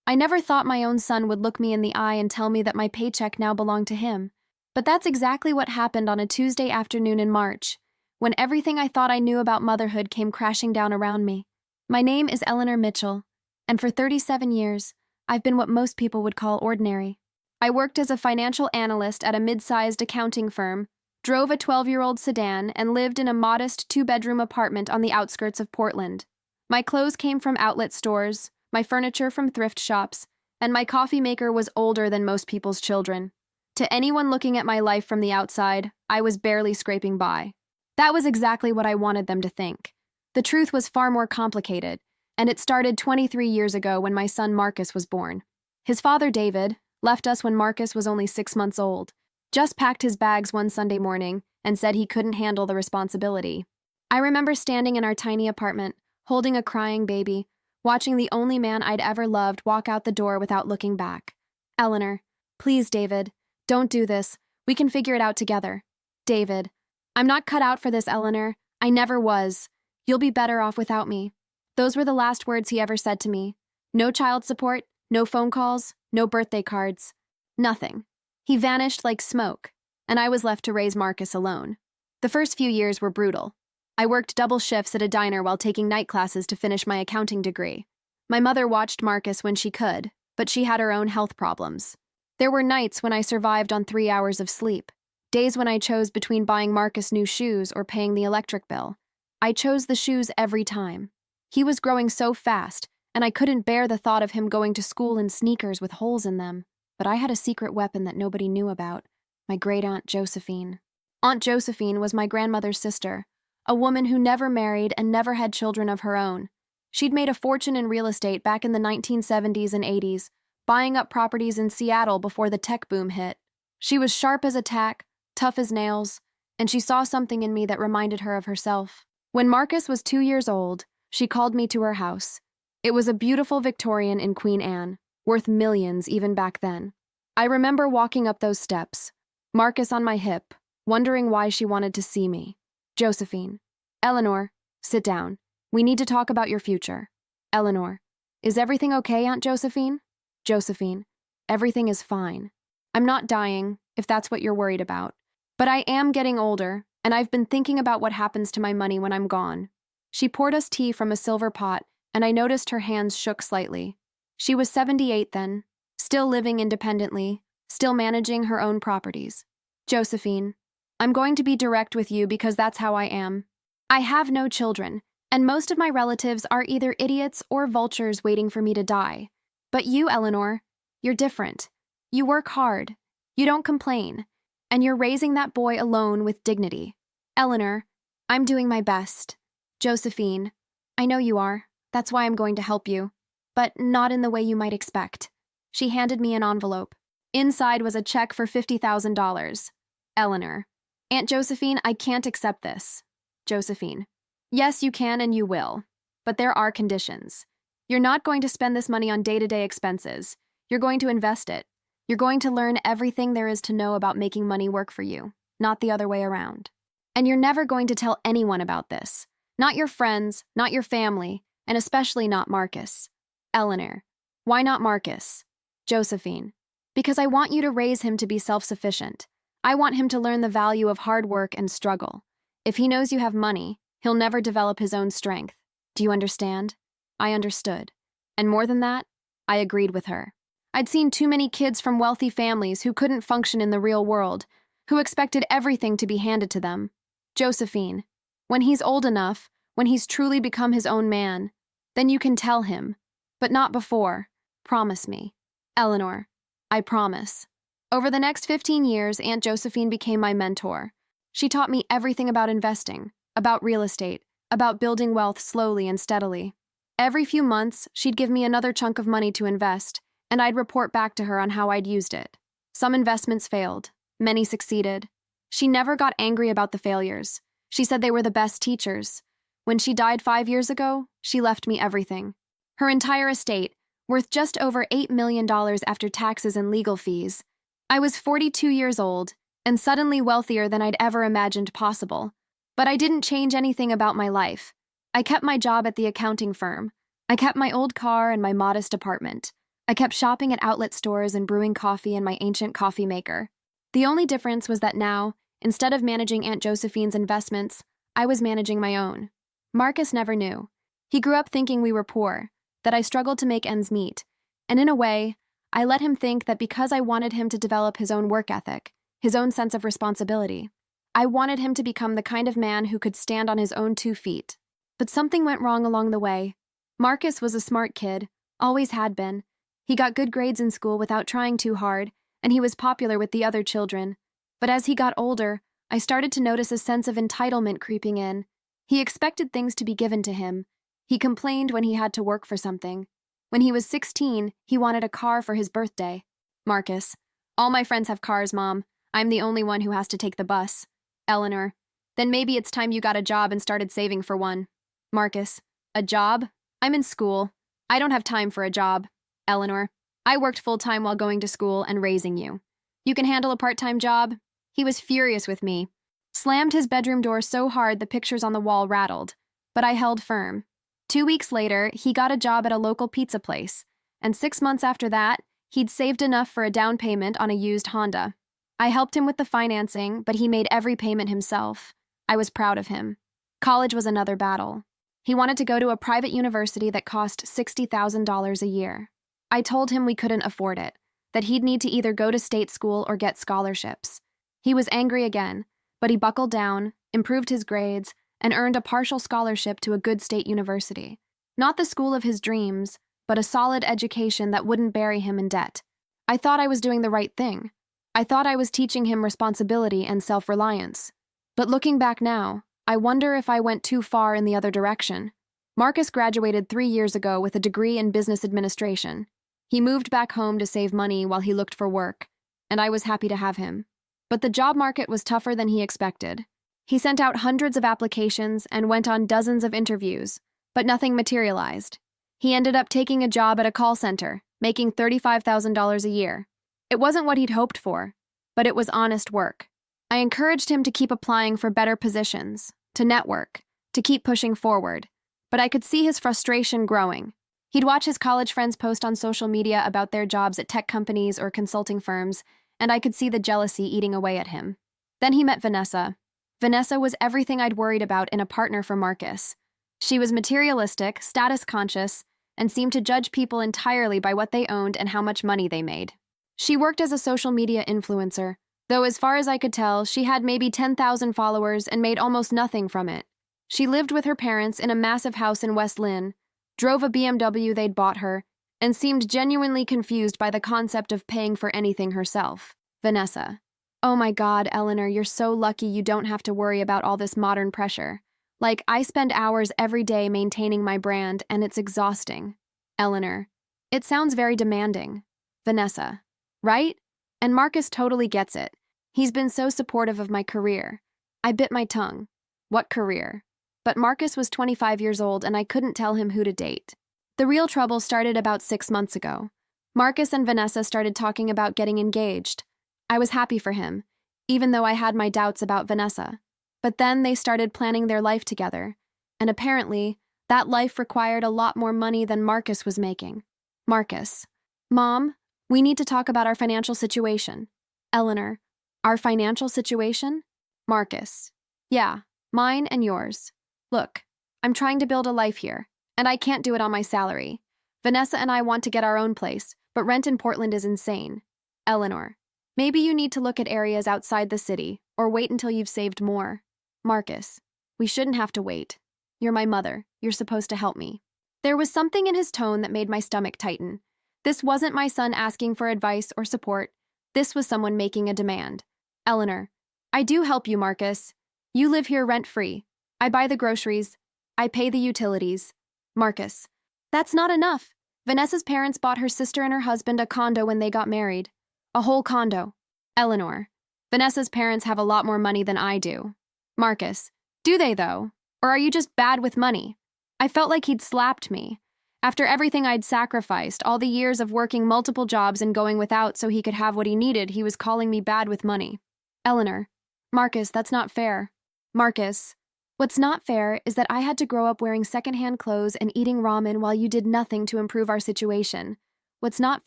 I never thought my own son would look me in the eye and tell me that my paycheck now belonged to him. But that's exactly what happened on a Tuesday afternoon in March, when everything I thought I knew about motherhood came crashing down around me. My name is Eleanor Mitchell, and for 37 years, I've been what most people would call ordinary. I worked as a financial analyst at a mid-sized accounting firm, drove a 12-year-old sedan, and lived in a modest two-bedroom apartment on the outskirts of Portland. My clothes came from outlet stores, my furniture from thrift shops, and my coffee maker was older than most people's children. To anyone looking at my life from the outside, I was barely scraping by. That was exactly what I wanted them to think. The truth was far more complicated, and it started 23 years ago when my son Marcus was born. His father, David, left us when Marcus was only 6 months old, just packed his bags one Sunday morning, and said he couldn't handle the responsibility. I remember standing in our tiny apartment, holding a crying baby, watching the only man I'd ever loved walk out the door without looking back. Eleanor, please, David, don't do this. We can figure it out together. David, I'm not cut out for this, Eleanor. I never was. You'll be better off without me. Those were the last words he ever said to me. No child support, no phone calls, no birthday cards. Nothing. He vanished like smoke, and I was left to raise Marcus alone. The first few years were brutal. I worked double shifts at a diner while taking night classes to finish my accounting degree. My mother watched Marcus when she could, but she had her own health problems. There were nights when I survived on 3 hours of sleep, days when I chose between buying Marcus new shoes or paying the electric bill. I chose the shoes every time. He was growing so fast, and I couldn't bear the thought of him going to school in sneakers with holes in them. But I had a secret weapon that nobody knew about, my great-aunt Josephine. Aunt Josephine was my grandmother's sister, a woman who never married and never had children of her own. She'd made a fortune in real estate back in the 1970s and 80s, buying up properties in Seattle before the tech boom hit. She was sharp as a tack, tough as nails, and she saw something in me that reminded her of herself. When Marcus was 2 years old, she called me to her house. It was a beautiful Victorian in Queen Anne, worth millions even back then. I remember walking up those steps, Marcus on my hip, wondering why she wanted to see me. Josephine. Eleanor, sit down. We need to talk about your future. Eleanor. Is everything okay, Aunt Josephine? Josephine. Everything is fine. I'm not dying, if that's what you're worried about. But I am getting older, and I've been thinking about what happens to my money when I'm gone. She poured us tea from a silver pot, and I noticed her hands shook slightly. She was 78 then, still living independently, still managing her own properties. Josephine, I'm going to be direct with you because that's how I am. I have no children, and most of my relatives are either idiots or vultures waiting for me to die. But you, Eleanor, you're different. You work hard. You don't complain. And you're raising that boy alone with dignity. Eleanor, I'm doing my best. Josephine, I know you are. That's why I'm going to help you. But not in the way you might expect. She handed me an envelope. Inside was a check for $50,000. Eleanor, Aunt Josephine, I can't accept this. Josephine, yes, you can and you will. But there are conditions. You're not going to spend this money on day-to-day expenses. You're going to invest it. You're going to learn everything there is to know about making money work for you, not the other way around. And you're never going to tell anyone about this. Not your friends, not your family, and especially not Marcus. Eleanor, why not Marcus? Josephine, because I want you to raise him to be self-sufficient. I want him to learn the value of hard work and struggle. If he knows you have money, he'll never develop his own strength. Do you understand? I understood. And more than that, I agreed with her. I'd seen too many kids from wealthy families who couldn't function in the real world, who expected everything to be handed to them. Josephine, when he's old enough, when he's truly become his own man, then you can tell him. But not before. Promise me. Eleanor, I promise. Over the next 15 years, Aunt Josephine became my mentor. She taught me everything about investing, about real estate, about building wealth slowly and steadily. Every few months, she'd give me another chunk of money to invest, and I'd report back to her on how I'd used it. Some investments failed. Many succeeded. She never got angry about the failures. She said they were the best teachers. When she died 5 years ago, she left me everything. Her entire estate, worth just over $8 million after taxes and legal fees. I was 42 years old, and suddenly wealthier than I'd ever imagined possible. But I didn't change anything about my life. I kept my job at the accounting firm. I kept my old car and my modest apartment. I kept shopping at outlet stores and brewing coffee in my ancient coffee maker. The only difference was that now, instead of managing Aunt Josephine's investments, I was managing my own. Marcus never knew. He grew up thinking we were poor, that I struggled to make ends meet, and in a way, I let him think that because I wanted him to develop his own work ethic, his own sense of responsibility, I wanted him to become the kind of man who could stand on his own 2 feet. But something went wrong along the way. Marcus was a smart kid, always had been. He got good grades in school without trying too hard, and he was popular with the other children. But as he got older, I started to notice a sense of entitlement creeping in. He expected things to be given to him. He complained when he had to work for something. When he was 16, he wanted a car for his birthday. Marcus: all my friends have cars, Mom. I'm the only one who has to take the bus. Eleanor: then maybe it's time you got a job and started saving for one. Marcus: a job? I'm in school. I don't have time for a job. Eleanor: I worked full-time while going to school and raising you. You can handle a part-time job? He was furious with me. Slammed his bedroom door so hard the pictures on the wall rattled, but I held firm. 2 weeks later, he got a job at a local pizza place, and 6 months after that, he'd saved enough for a down payment on a used Honda. I helped him with the financing, but he made every payment himself. I was proud of him. College was another battle. He wanted to go to a private university that cost $60,000 a year. I told him we couldn't afford it, that he'd need to either go to state school or get scholarships. He was angry again, but he buckled down, improved his grades, and earned a partial scholarship to a good state university. Not the school of his dreams, but a solid education that wouldn't bury him in debt. I thought I was doing the right thing. I thought I was teaching him responsibility and self-reliance. But looking back now, I wonder if I went too far in the other direction. Marcus graduated 3 years ago with a degree in business administration. He moved back home to save money while he looked for work, and I was happy to have him. But the job market was tougher than he expected. He sent out hundreds of applications and went on dozens of interviews, but nothing materialized. He ended up taking a job at a call center, making $35,000 a year. It wasn't what he'd hoped for, but it was honest work. I encouraged him to keep applying for better positions, to network, to keep pushing forward, but I could see his frustration growing. He'd watch his college friends post on social media about their jobs at tech companies or consulting firms, and I could see the jealousy eating away at him. Then he met Vanessa. Vanessa was everything I'd worried about in a partner for Marcus. She was materialistic, status-conscious, and seemed to judge people entirely by what they owned and how much money they made. She worked as a social media influencer, though as far as I could tell, she had maybe 10,000 followers and made almost nothing from it. She lived with her parents in a massive house in West Lynn, drove a BMW they'd bought her, and seemed genuinely confused by the concept of paying for anything herself. Vanessa: oh my God, Eleanor, you're so lucky you don't have to worry about all this modern pressure. Like, I spend hours every day maintaining my brand, and it's exhausting. Eleanor: it sounds very demanding. Vanessa: right? And Marcus totally gets it. He's been so supportive of my career. I bit my tongue. What career? But Marcus was 25 years old, and I couldn't tell him who to date. The real trouble started about 6 months ago. Marcus and Vanessa started talking about getting engaged. I was happy for him, even though I had my doubts about Vanessa. But then they started planning their life together, and apparently, that life required a lot more money than Marcus was making. Marcus: Mom, we need to talk about our financial situation. Eleanor: our financial situation? Marcus: yeah, mine and yours. Look, I'm trying to build a life here, and I can't do it on my salary. Vanessa and I want to get our own place, but rent in Portland is insane. Eleanor: maybe you need to look at areas outside the city, or wait until you've saved more. Marcus: we shouldn't have to wait. You're my mother. You're supposed to help me. There was something in his tone that made my stomach tighten. This wasn't my son asking for advice or support. This was someone making a demand. Eleanor: I do help you, Marcus. You live here rent-free. I buy the groceries. I pay the utilities. Marcus: that's not enough. Vanessa's parents bought her sister and her husband a condo when they got married. A whole condo. Eleanor: Vanessa's parents have a lot more money than I do. Marcus: do they, though? Or are you just bad with money? I felt like he'd slapped me. After everything I'd sacrificed, all the years of working multiple jobs and going without so he could have what he needed, he was calling me bad with money. Eleanor: Marcus, that's not fair. Marcus: what's not fair is that I had to grow up wearing secondhand clothes and eating ramen while you did nothing to improve our situation. What's not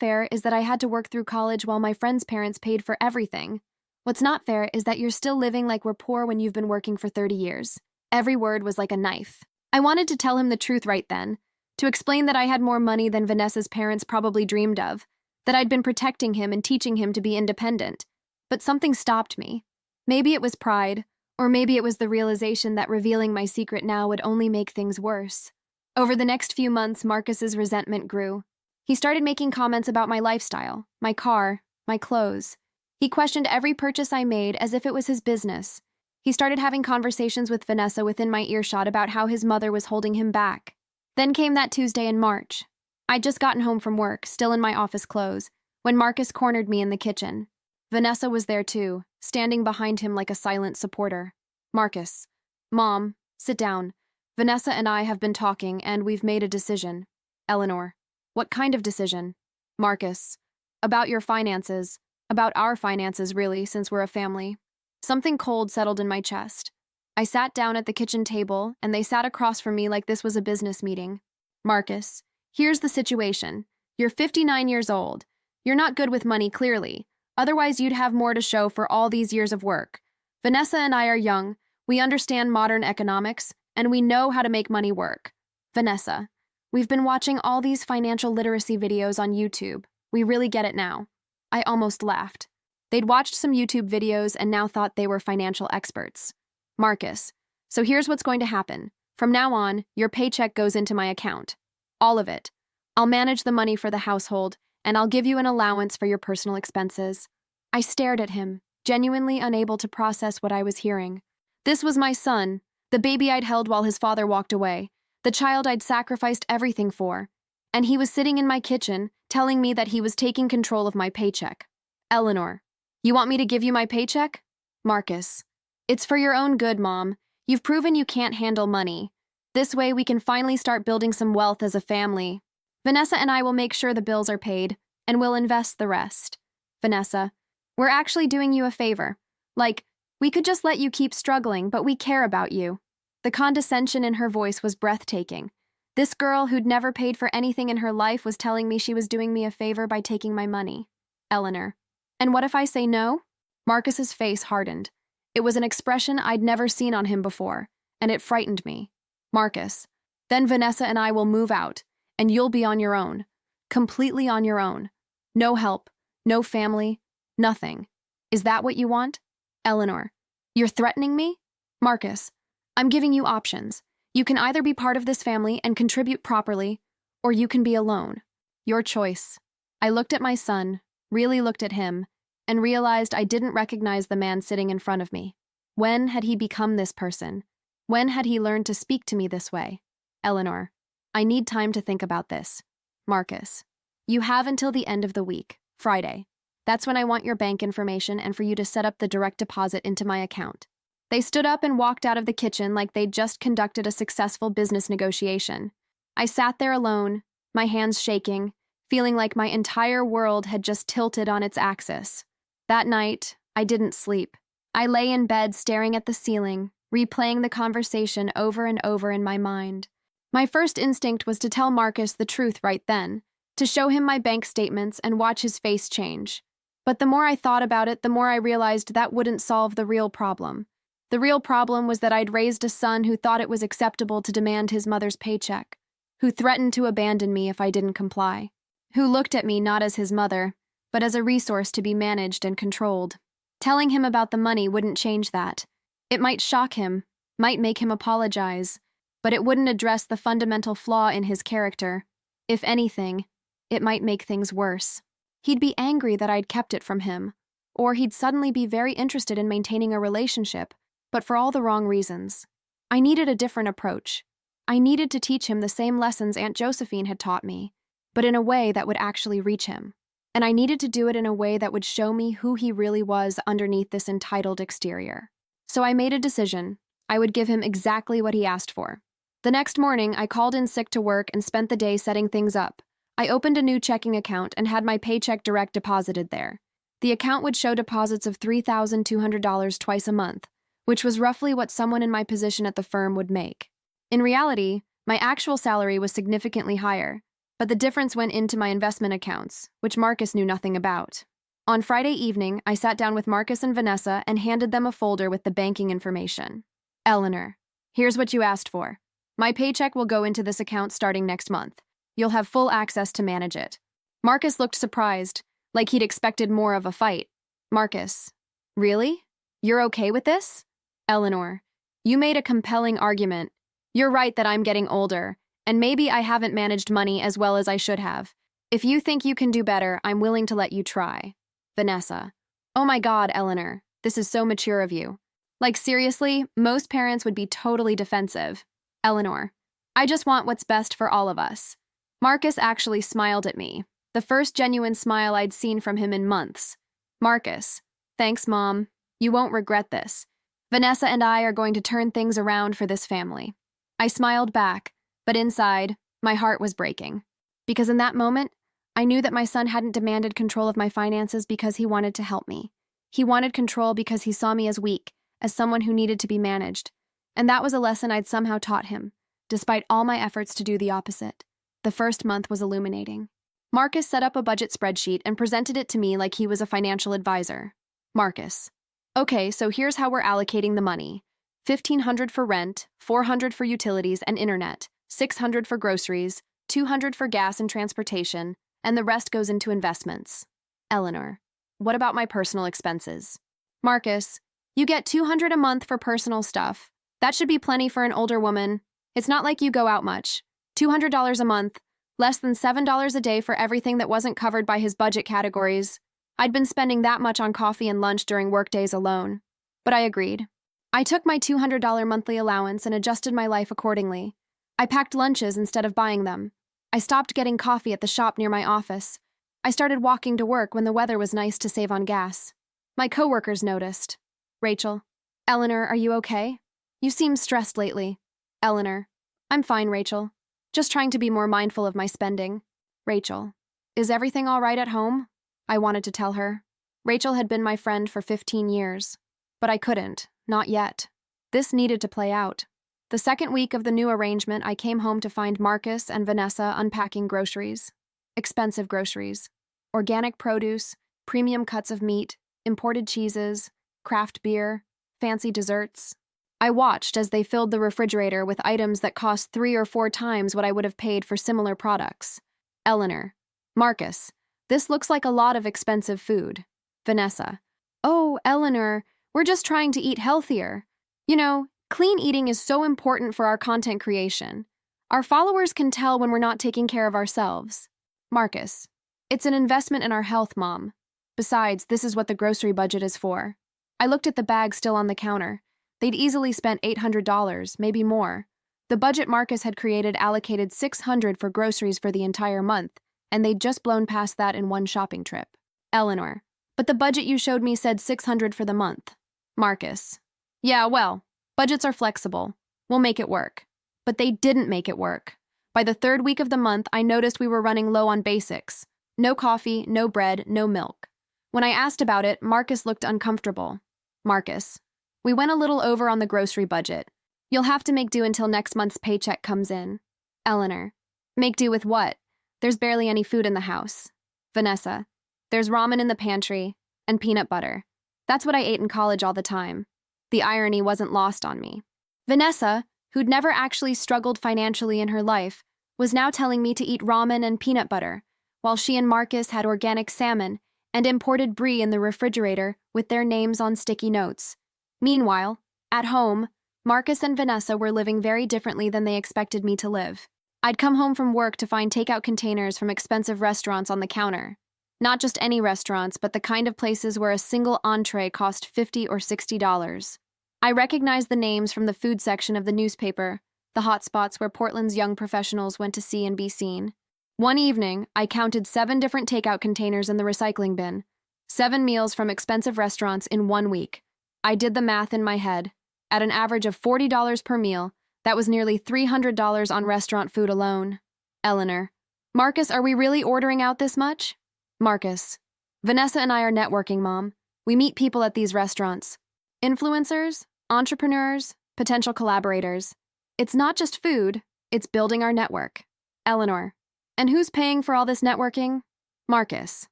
fair is that I had to work through college while my friends' parents paid for everything. What's not fair is that you're still living like we're poor when you've been working for 30 years. Every word was like a knife. I wanted to tell him the truth right then, to explain that I had more money than Vanessa's parents probably dreamed of, that I'd been protecting him and teaching him to be independent. But something stopped me. Maybe it was pride, or maybe it was the realization that revealing my secret now would only make things worse. Over the next few months, Marcus's resentment grew. He started making comments about my lifestyle, my car, my clothes. He questioned every purchase I made as if it was his business. He started having conversations with Vanessa within my earshot about how his mother was holding him back. Then came that Tuesday in March. I'd just gotten home from work, still in my office clothes, when Marcus cornered me in the kitchen. Vanessa was there too, standing behind him like a silent supporter. Marcus. Mom, sit down. Vanessa and I have been talking, and we've made a decision. Eleanor. What kind of decision? Marcus. About your finances. About our finances, really, since we're a family. Something cold settled in my chest. I sat down at the kitchen table, and they sat across from me like this was a business meeting. Marcus, here's the situation. You're 59 years old. You're not good with money, clearly. Otherwise, you'd have more to show for all these years of work. Vanessa and I are young. We understand modern economics, and we know how to make money work. Vanessa, we've been watching all these financial literacy videos on YouTube. We really get it now. I almost laughed. They'd watched some YouTube videos and now thought they were financial experts. Marcus, so here's what's going to happen. From now on, your paycheck goes into my account. All of it. I'll manage the money for the household, and I'll give you an allowance for your personal expenses. I stared at him, genuinely unable to process what I was hearing. This was my son, the baby I'd held while his father walked away, the child I'd sacrificed everything for. And he was sitting in my kitchen, telling me that he was taking control of my paycheck. Eleanor, you want me to give you my paycheck? Marcus, it's for your own good, Mom. You've proven you can't handle money. This way we can finally start building some wealth as a family. Vanessa and I will make sure the bills are paid, and we'll invest the rest. Vanessa, we're actually doing you a favor. Like, we could just let you keep struggling, but we care about you. The condescension in her voice was breathtaking. This girl who'd never paid for anything in her life was telling me she was doing me a favor by taking my money. Eleanor, and what if I say no? Marcus's face hardened. It was an expression I'd never seen on him before, and it frightened me. Marcus, then Vanessa and I will move out, and you'll be on your own. Completely on your own. No help, no family, nothing. Is that what you want? Eleanor, you're threatening me? Marcus, I'm giving you options. You can either be part of this family and contribute properly, or you can be alone. Your choice. I looked at my son, really looked at him, and realized I didn't recognize the man sitting in front of me. When had he become this person? When had he learned to speak to me this way? Eleanor, I need time to think about this. Marcus, you have until the end of the week, Friday. That's when I want your bank information and for you to set up the direct deposit into my account. They stood up and walked out of the kitchen like they'd just conducted a successful business negotiation. I sat there alone, my hands shaking, feeling like my entire world had just tilted on its axis. That night, I didn't sleep. I lay in bed staring at the ceiling, replaying the conversation over and over in my mind. My first instinct was to tell Marcus the truth right then, to show him my bank statements and watch his face change. But the more I thought about it, the more I realized that wouldn't solve the real problem. The real problem was that I'd raised a son who thought it was acceptable to demand his mother's paycheck, who threatened to abandon me if I didn't comply, who looked at me not as his mother, but as a resource to be managed and controlled. Telling him about the money wouldn't change that. It might shock him, might make him apologize, but it wouldn't address the fundamental flaw in his character. If anything, it might make things worse. He'd be angry that I'd kept it from him, or he'd suddenly be very interested in maintaining a relationship, but for all the wrong reasons. I needed a different approach. I needed to teach him the same lessons Aunt Josephine had taught me, but in a way that would actually reach him. And I needed to do it in a way that would show me who he really was underneath this entitled exterior. So I made a decision. I would give him exactly what he asked for. The next morning, I called in sick to work and spent the day setting things up. I opened a new checking account and had my paycheck direct deposited there. The account would show deposits of $3,200 twice a month, which was roughly what someone in my position at the firm would make. In reality, my actual salary was significantly higher. but the difference went into my investment accounts, which Marcus knew nothing about. On Friday evening, I sat down with Marcus and Vanessa and handed them a folder with the banking information. Eleanor, here's what you asked for. My paycheck will go into this account starting next month. You'll have full access to manage it. Marcus looked surprised, like he'd expected more of a fight. Marcus, really? You're okay with this? Eleanor, you made a compelling argument. You're right that I'm getting older, and maybe I haven't managed money as well as I should have. If you think you can do better, I'm willing to let you try. Vanessa, oh my God, Eleanor, this is so mature of you. Like seriously, most parents would be totally defensive. Eleanor, I just want what's best for all of us. Marcus actually smiled at me, the first genuine smile I'd seen from him in months. Marcus, thanks, Mom. You won't regret this. Vanessa and I are going to turn things around for this family. I smiled back, but inside, my heart was breaking. Because in that moment, I knew that my son hadn't demanded control of my finances because he wanted to help me. He wanted control because he saw me as weak, as someone who needed to be managed. And that was a lesson I'd somehow taught him, despite all my efforts to do the opposite. The first month was illuminating. Marcus set up a budget spreadsheet and presented it to me like he was a financial advisor. Marcus, okay, so here's how we're allocating the money. $1,500 for rent, $400 for utilities and internet, $600 for groceries, $200 for gas and transportation, and the rest goes into investments. Eleanor, what about my personal expenses? Marcus, you get $200 a month for personal stuff. That should be plenty for an older woman. It's not like you go out much. $200 a month, less than $7 a day for everything that wasn't covered by his budget categories. I'd been spending that much on coffee and lunch during workdays alone. But I agreed. I took my $200 monthly allowance and adjusted my life accordingly. I packed lunches instead of buying them. I stopped getting coffee at the shop near my office. I started walking to work when the weather was nice to save on gas. My coworkers noticed. Rachel, Eleanor, are you okay? You seem stressed lately. Eleanor, I'm fine, Rachel. Just trying to be more mindful of my spending. Rachel, is everything all right at home? I wanted to tell her. Rachel had been my friend for 15 years. But I couldn't, not yet. This needed to play out. The second week of the new arrangement, I came home to find Marcus and Vanessa unpacking groceries. Expensive groceries. Organic produce, premium cuts of meat, imported cheeses, craft beer, fancy desserts. I watched as they filled the refrigerator with items that cost 3 or 4 times what I would have paid for similar products. Eleanor, Marcus, this looks like a lot of expensive food. Vanessa, oh, Eleanor, we're just trying to eat healthier. You know, clean eating is so important for our content creation. Our followers can tell when we're not taking care of ourselves. Marcus, it's an investment in our health, Mom. Besides, this is what the grocery budget is for. I looked at the bags still on the counter. They'd easily spent $800, maybe more. The budget Marcus had created allocated $600 for groceries for the entire month, and they'd just blown past that in one shopping trip. Eleanor, but the budget you showed me said $600 for the month. Marcus, yeah, well, budgets are flexible. We'll make it work. But they didn't make it work. By the third week of the month, I noticed we were running low on basics. No coffee, no bread, no milk. When I asked about it, Marcus looked uncomfortable. Marcus, we went a little over on the grocery budget. You'll have to make do until next month's paycheck comes in. Eleanor, make do with what? There's barely any food in the house. Vanessa, there's ramen in the pantry and peanut butter. That's what I ate in college all the time. The irony wasn't lost on me. Vanessa, who'd never actually struggled financially in her life, was now telling me to eat ramen and peanut butter, while she and Marcus had organic salmon and imported brie in the refrigerator with their names on sticky notes. Meanwhile, at home, Marcus and Vanessa were living very differently than they expected me to live. I'd come home from work to find takeout containers from expensive restaurants on the counter. Not just any restaurants, but the kind of places where a single entree cost $50 or $60. I recognized the names from the food section of the newspaper, the hotspots where Portland's young professionals went to see and be seen. One evening, I counted 7 different takeout containers in the recycling bin. 7 meals from expensive restaurants in 1 week. I did the math in my head. At an average of $40 per meal, that was nearly $300 on restaurant food alone. Eleanor, Marcus, are we really ordering out this much? Marcus, Vanessa and I are networking, Mom. We meet people at these restaurants. Influencers, entrepreneurs, potential collaborators. It's not just food, it's building our network. Eleanor, And who's paying for all this networking? Marcus.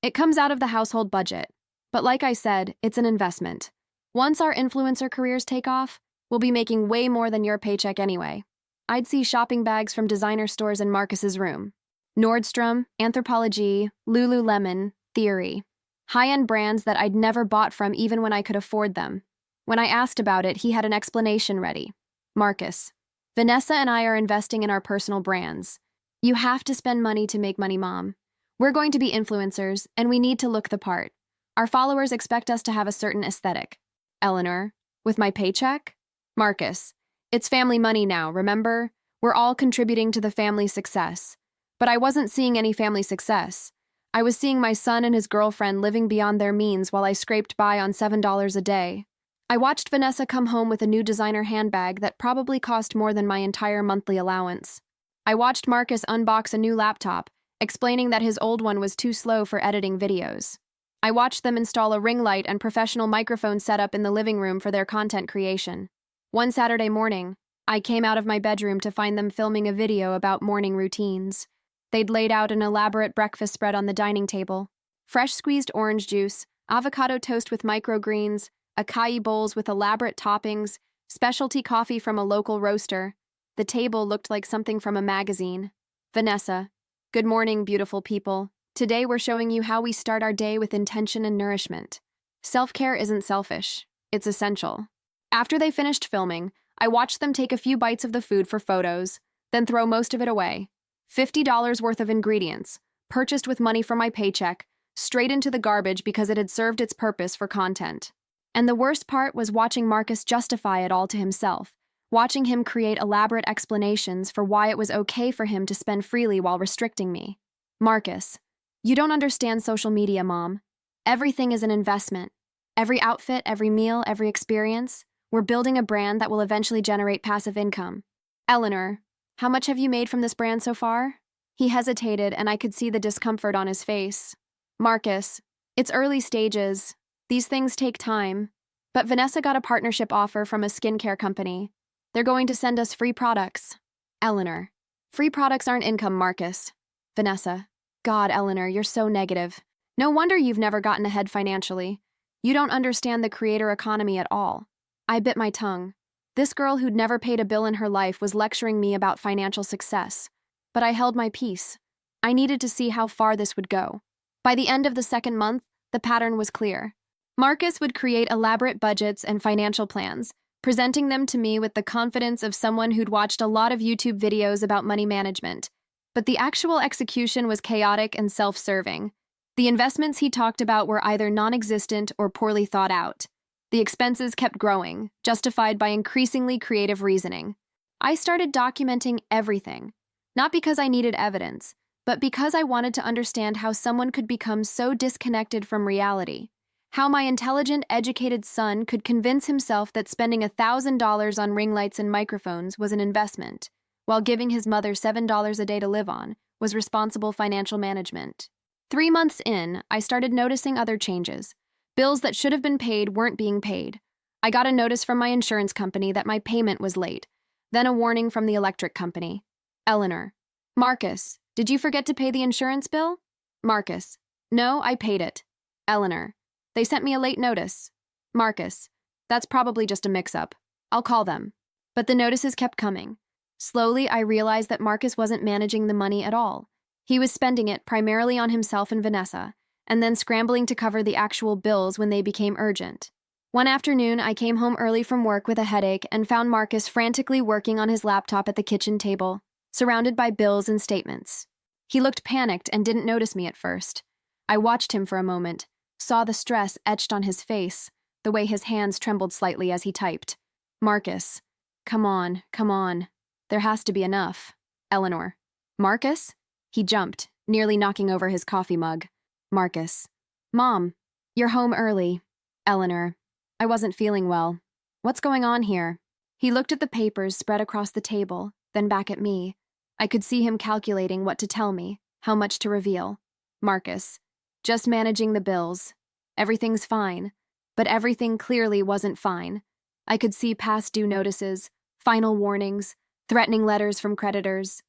It comes out of the household budget. But like I said, it's an investment. Once our influencer careers take off, we'll be making way more than your paycheck anyway. I'd see shopping bags from designer stores in Marcus's room. Nordstrom, Anthropologie, Lululemon, Theory. High-end brands that I'd never bought from even when I could afford them. When I asked about it, he had an explanation ready. Marcus. Vanessa and I are investing in our personal brands. You have to spend money to make money, Mom. We're going to be influencers, and we need to look the part. Our followers expect us to have a certain aesthetic. Eleanor. With my paycheck? Marcus. It's family money now, remember? We're all contributing to the family's success. But I wasn't seeing any family success. I was seeing my son and his girlfriend living beyond their means while I scraped by on $7 a day. I watched Vanessa come home with a new designer handbag that probably cost more than my entire monthly allowance. I watched Marcus unbox a new laptop, explaining that his old one was too slow for editing videos. I watched them install a ring light and professional microphone setup in the living room for their content creation. One Saturday morning, I came out of my bedroom to find them filming a video about morning routines. They'd laid out an elaborate breakfast spread on the dining table. Fresh squeezed orange juice, avocado toast with microgreens, acai bowls with elaborate toppings, specialty coffee from a local roaster. The table looked like something from a magazine. Vanessa. Good morning, beautiful people. Today we're showing you how we start our day with intention and nourishment. Self-care isn't selfish. It's essential. After they finished filming, I watched them take a few bites of the food for photos, then throw most of it away. $50 worth of ingredients, purchased with money from my paycheck, straight into the garbage because it had served its purpose for content. And the worst part was watching Marcus justify it all to himself, watching him create elaborate explanations for why it was okay for him to spend freely while restricting me. Marcus, you don't understand social media, Mom. Everything is an investment. Every outfit, every meal, every experience. We're building a brand that will eventually generate passive income. Eleanor, how much have you made from this brand so far? He hesitated, and I could see the discomfort on his face. Marcus, it's early stages. These things take time. But Vanessa got a partnership offer from a skincare company. They're going to send us free products. Eleanor, free products aren't income, Marcus. Vanessa, God, Eleanor, you're so negative. No wonder you've never gotten ahead financially. You don't understand the creator economy at all. I bit my tongue. This girl who'd never paid a bill in her life was lecturing me about financial success. But I held my peace. I needed to see how far this would go. By the end of the second month, the pattern was clear. Marcus would create elaborate budgets and financial plans, presenting them to me with the confidence of someone who'd watched a lot of YouTube videos about money management. But the actual execution was chaotic and self-serving. The investments he talked about were either non-existent or poorly thought out. The expenses kept growing, justified by increasingly creative reasoning. I started documenting everything, not because I needed evidence, but because I wanted to understand how someone could become so disconnected from reality, how my intelligent, educated son could convince himself that spending $1,000 on ring lights and microphones was an investment, while giving his mother $7 a day to live on was responsible financial management. 3 months in, I started noticing other changes. Bills that should have been paid weren't being paid. I got a notice from my insurance company that my payment was late, then a warning from the electric company. Eleanor. Marcus, did you forget to pay the insurance bill? Marcus. No, I paid it. Eleanor. They sent me a late notice. Marcus. That's probably just a mix-up. I'll call them. But the notices kept coming. Slowly, I realized that Marcus wasn't managing the money at all. He was spending it primarily on himself and Vanessa, and then scrambling to cover the actual bills when they became urgent. One afternoon, I came home early from work with a headache and found Marcus frantically working on his laptop at the kitchen table, surrounded by bills and statements. He looked panicked and didn't notice me at first. I watched him for a moment, saw the stress etched on his face, the way his hands trembled slightly as he typed. Marcus. Come on, come on. There has to be enough. Eleanor. Marcus? He jumped, nearly knocking over his coffee mug. Marcus. Mom, you're home early. Eleanor. I wasn't feeling well. What's going on here? He looked at the papers spread across the table, then back at me. I could see him calculating what to tell me, how much to reveal. Marcus. Just managing the bills. Everything's fine. But everything clearly wasn't fine. I could see past due notices, final warnings, threatening letters from creditors.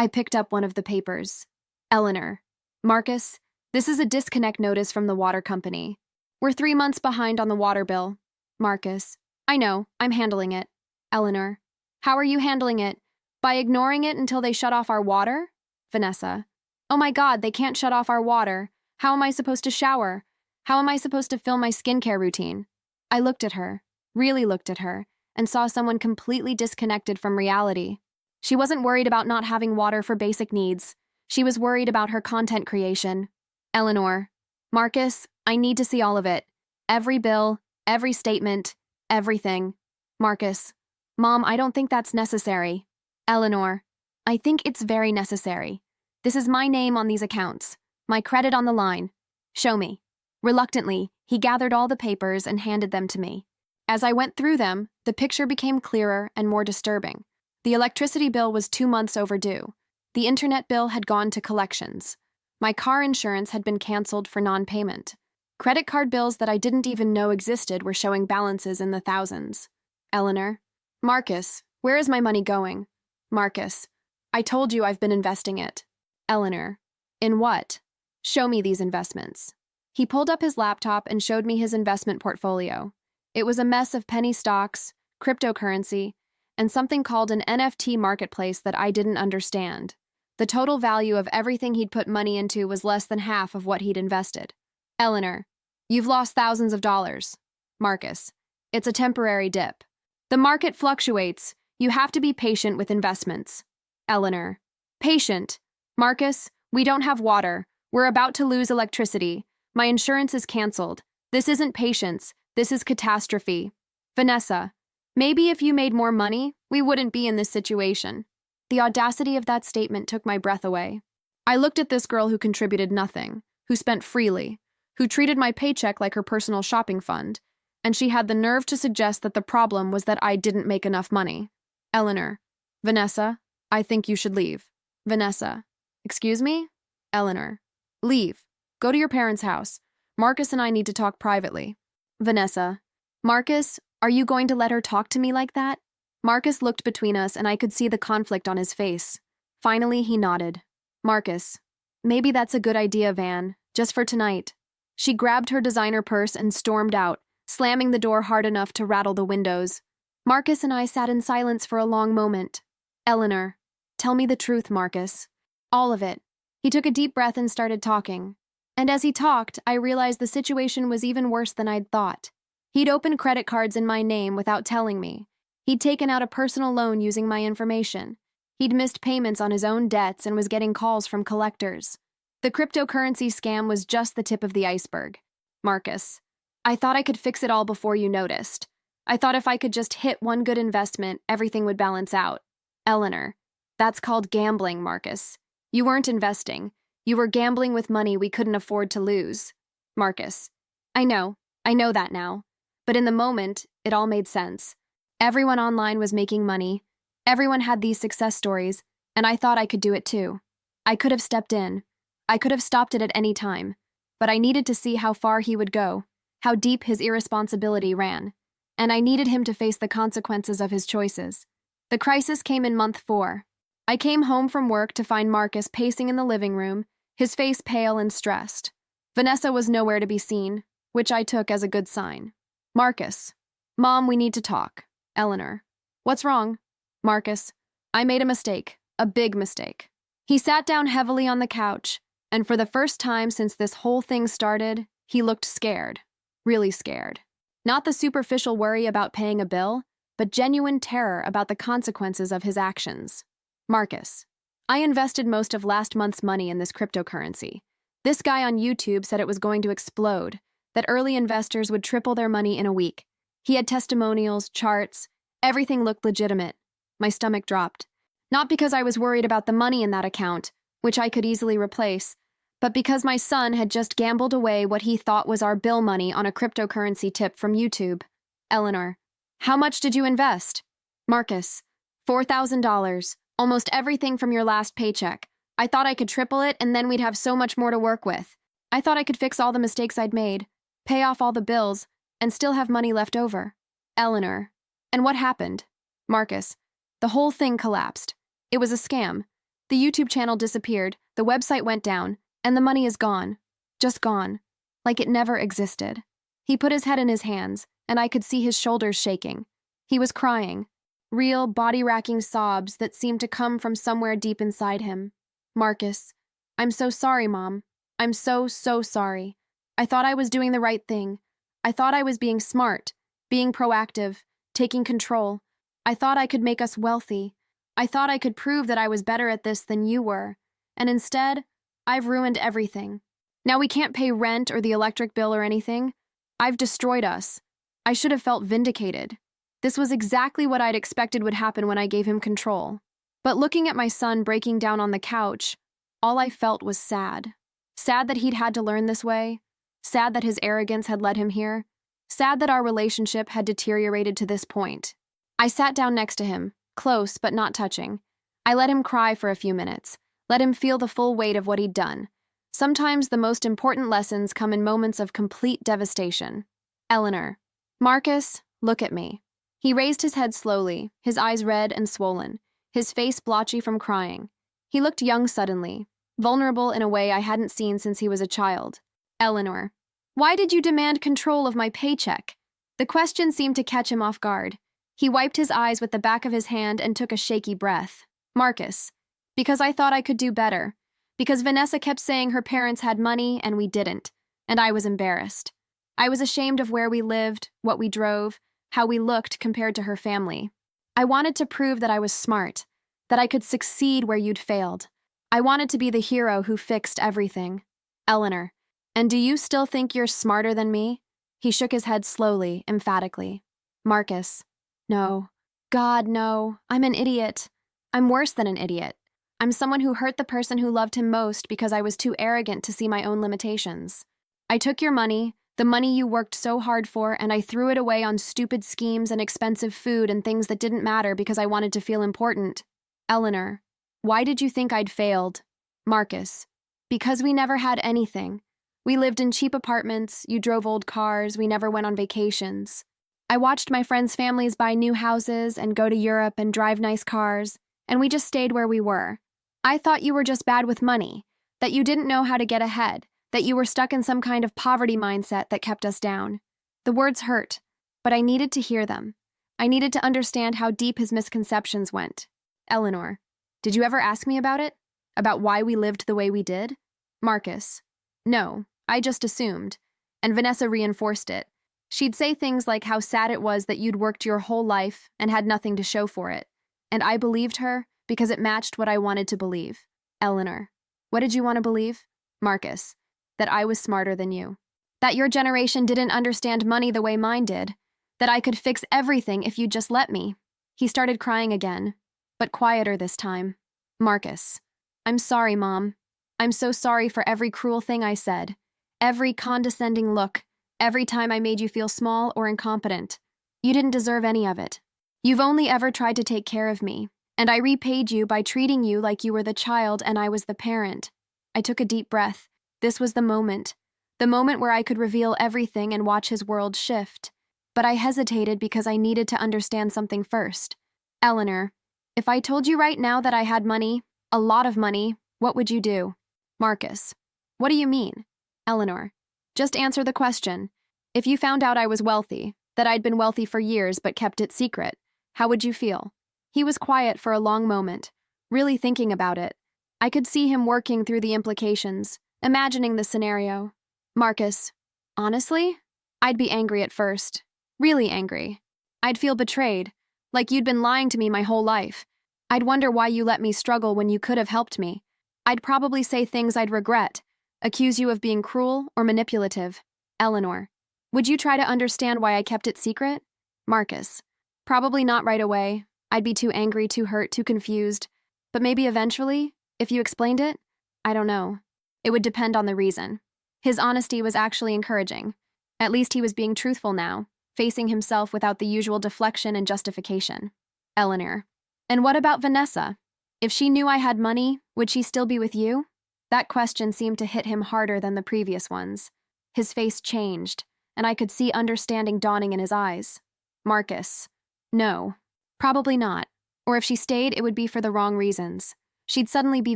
I picked up one of the papers. Eleanor. Marcus, this is a disconnect notice from the water company. We're 3 months behind on the water bill. Marcus. I know, I'm handling it. Eleanor. How are you handling it? By ignoring it until they shut off our water? Vanessa. Oh my God, they can't shut off our water. How am I supposed to shower? How am I supposed to film my skincare routine? I looked at her, really looked at her, and saw someone completely disconnected from reality. She wasn't worried about not having water for basic needs. She was worried about her content creation. Eleanor. Marcus, I need to see all of it. Every bill, every statement, everything. Marcus. Mom, I don't think that's necessary. Eleanor. I think it's very necessary. This is my name on these accounts. My credit on the line. Show me. Reluctantly, he gathered all the papers and handed them to me. As I went through them, the picture became clearer and more disturbing. The electricity bill was 2 months overdue. The internet bill had gone to collections. My car insurance had been canceled for non-payment. Credit card bills that I didn't even know existed were showing balances in the thousands. Eleanor. Marcus, where is my money going? Marcus. I told you I've been investing it. Eleanor. In what? Show me these investments. He pulled up his laptop and showed me his investment portfolio. It was a mess of penny stocks, cryptocurrency, and something called an NFT marketplace that I didn't understand. The total value of everything he'd put money into was less than half of what he'd invested. Eleanor. You've lost thousands of dollars. Marcus. It's a temporary dip. The market fluctuates. You have to be patient with investments. Eleanor. Patient. Marcus, we don't have water. We're about to lose electricity. My insurance is canceled. This isn't patience. This is catastrophe. Vanessa. Maybe if you made more money, we wouldn't be in this situation. The audacity of that statement took my breath away. I looked at this girl who contributed nothing, who spent freely, who treated my paycheck like her personal shopping fund, and she had the nerve to suggest that the problem was that I didn't make enough money. Eleanor. Vanessa, I think you should leave. Vanessa. Excuse me? Eleanor. Leave. Go to your parents' house. Marcus and I need to talk privately. Vanessa. Marcus, are you going to let her talk to me like that? Marcus looked between us and I could see the conflict on his face. Finally, he nodded. Marcus. Maybe that's a good idea, Van, just for tonight. She grabbed her designer purse and stormed out, slamming the door hard enough to rattle the windows. Marcus and I sat in silence for a long moment. Eleanor. Tell me the truth, Marcus. All of it. He took a deep breath and started talking. And as he talked, I realized the situation was even worse than I'd thought. He'd opened credit cards in my name without telling me. He'd taken out a personal loan using my information. He'd missed payments on his own debts and was getting calls from collectors. The cryptocurrency scam was just the tip of the iceberg. Marcus. I thought I could fix it all before you noticed. I thought if I could just hit one good investment, everything would balance out. Eleanor. That's called gambling, Marcus. You weren't investing. You were gambling with money we couldn't afford to lose. Marcus. I know that now. But in the moment, it all made sense. Everyone online was making money. Everyone had these success stories, and I thought I could do it too. I could have stepped in. I could have stopped it at any time. But I needed to see how far he would go, how deep his irresponsibility ran. And I needed him to face the consequences of his choices. The crisis came in month 4. I came home from work to find Marcus pacing in the living room, his face pale and stressed. Vanessa was nowhere to be seen, which I took as a good sign. Marcus. Mom, we need to talk. Eleanor. What's wrong? Marcus. I made a mistake, a big mistake. He sat down heavily on the couch, and for the first time since this whole thing started, he looked scared. Really scared. Not the superficial worry about paying a bill, but genuine terror about the consequences of his actions. Marcus. I invested most of last month's money in this cryptocurrency. This guy on YouTube said it was going to explode, that early investors would triple their money in a week. He had testimonials, charts, everything looked legitimate. My stomach dropped. Not because I was worried about the money in that account, which I could easily replace, but because my son had just gambled away what he thought was our bill money on a cryptocurrency tip from YouTube. Eleanor. How much did you invest? Marcus. $4,000. Almost everything from your last paycheck. I thought I could triple it and then we'd have so much more to work with. I thought I could fix all the mistakes I'd made, pay off all the bills, and still have money left over. Eleanor. And what happened? Marcus. The whole thing collapsed. It was a scam. The YouTube channel disappeared, the website went down, and the money is gone. Just gone. Like it never existed. He put his head in his hands, and I could see his shoulders shaking. He was crying. Real, body-racking sobs that seemed to come from somewhere deep inside him. Marcus, I'm so sorry, Mom. I'm so sorry. I thought I was doing the right thing. I thought I was being smart, being proactive, taking control. I thought I could make us wealthy. I thought I could prove that I was better at this than you were. And instead, I've ruined everything. Now we can't pay rent or the electric bill or anything. I've destroyed us. I should have felt vindicated. This was exactly what I'd expected would happen when I gave him control. But looking at my son breaking down on the couch, all I felt was sad. Sad that he'd had to learn this way. Sad that his arrogance had led him here. Sad that our relationship had deteriorated to this point. I sat down next to him, close but not touching. I let him cry for a few minutes, let him feel the full weight of what he'd done. Sometimes the most important lessons come in moments of complete devastation. Eleanor. Marcus, look at me. He raised his head slowly, his eyes red and swollen, his face blotchy from crying. He looked young suddenly, vulnerable in a way I hadn't seen since he was a child. Eleanor. Why did you demand control of my paycheck? The question seemed to catch him off guard. He wiped his eyes with the back of his hand and took a shaky breath. Marcus. Because I thought I could do better. Because Vanessa kept saying her parents had money and we didn't, and I was embarrassed. I was ashamed of where we lived, what we drove, how we looked compared to her family. I wanted to prove that I was smart, that I could succeed where you'd failed. I wanted to be the hero who fixed everything. Eleanor. And do you still think you're smarter than me? He shook his head slowly, emphatically. Marcus. No. God, no. I'm an idiot. I'm worse than an idiot. I'm someone who hurt the person who loved him most because I was too arrogant to see my own limitations. I took your money, the money you worked so hard for, and I threw it away on stupid schemes and expensive food and things that didn't matter because I wanted to feel important. Eleanor. Why did you think I'd failed? Marcus. Because we never had anything. We lived in cheap apartments, you drove old cars, we never went on vacations. I watched my friends' families buy new houses and go to Europe and drive nice cars, and we just stayed where we were. I thought you were just bad with money, that you didn't know how to get ahead, that you were stuck in some kind of poverty mindset that kept us down. The words hurt, but I needed to hear them. I needed to understand how deep his misconceptions went. Eleanor. Did you ever ask me about it? About why we lived the way we did? Marcus. No, I just assumed. And Vanessa reinforced it. She'd say things like how sad it was that you'd worked your whole life and had nothing to show for it. And I believed her because it matched what I wanted to believe. Eleanor. What did you want to believe? Marcus. That I was smarter than you. That your generation didn't understand money the way mine did. That I could fix everything if you'd just let me. He started crying again, but quieter this time. Marcus. I'm sorry, Mom. I'm so sorry for every cruel thing I said. Every condescending look. Every time I made you feel small or incompetent. You didn't deserve any of it. You've only ever tried to take care of me, and I repaid you by treating you like you were the child and I was the parent. I took a deep breath. This was the moment where I could reveal everything and watch his world shift. But I hesitated because I needed to understand something first. Eleanor, if I told you right now that I had money, a lot of money, what would you do? Marcus, what do you mean? Eleanor, just answer the question. If you found out I was wealthy, that I'd been wealthy for years but kept it secret, how would you feel? He was quiet for a long moment, really thinking about it. I could see him working through the implications, imagining the scenario. Marcus, honestly, I'd be angry at first. Really angry. I'd feel betrayed, like you'd been lying to me my whole life. I'd wonder why you let me struggle when you could have helped me. I'd probably say things I'd regret, accuse you of being cruel or manipulative. Eleanor, would you try to understand why I kept it secret? Marcus, probably not right away. I'd be too angry, too hurt, too confused. But maybe eventually, if you explained it? I don't know. It would depend on the reason. His honesty was actually encouraging. At least he was being truthful now, facing himself without the usual deflection and justification. Eleanor, and what about Vanessa? If she knew I had money, would she still be with you? That question seemed to hit him harder than the previous ones. His face changed, and I could see understanding dawning in his eyes. Marcus, no, probably not. Or if she stayed, it would be for the wrong reasons. She'd suddenly be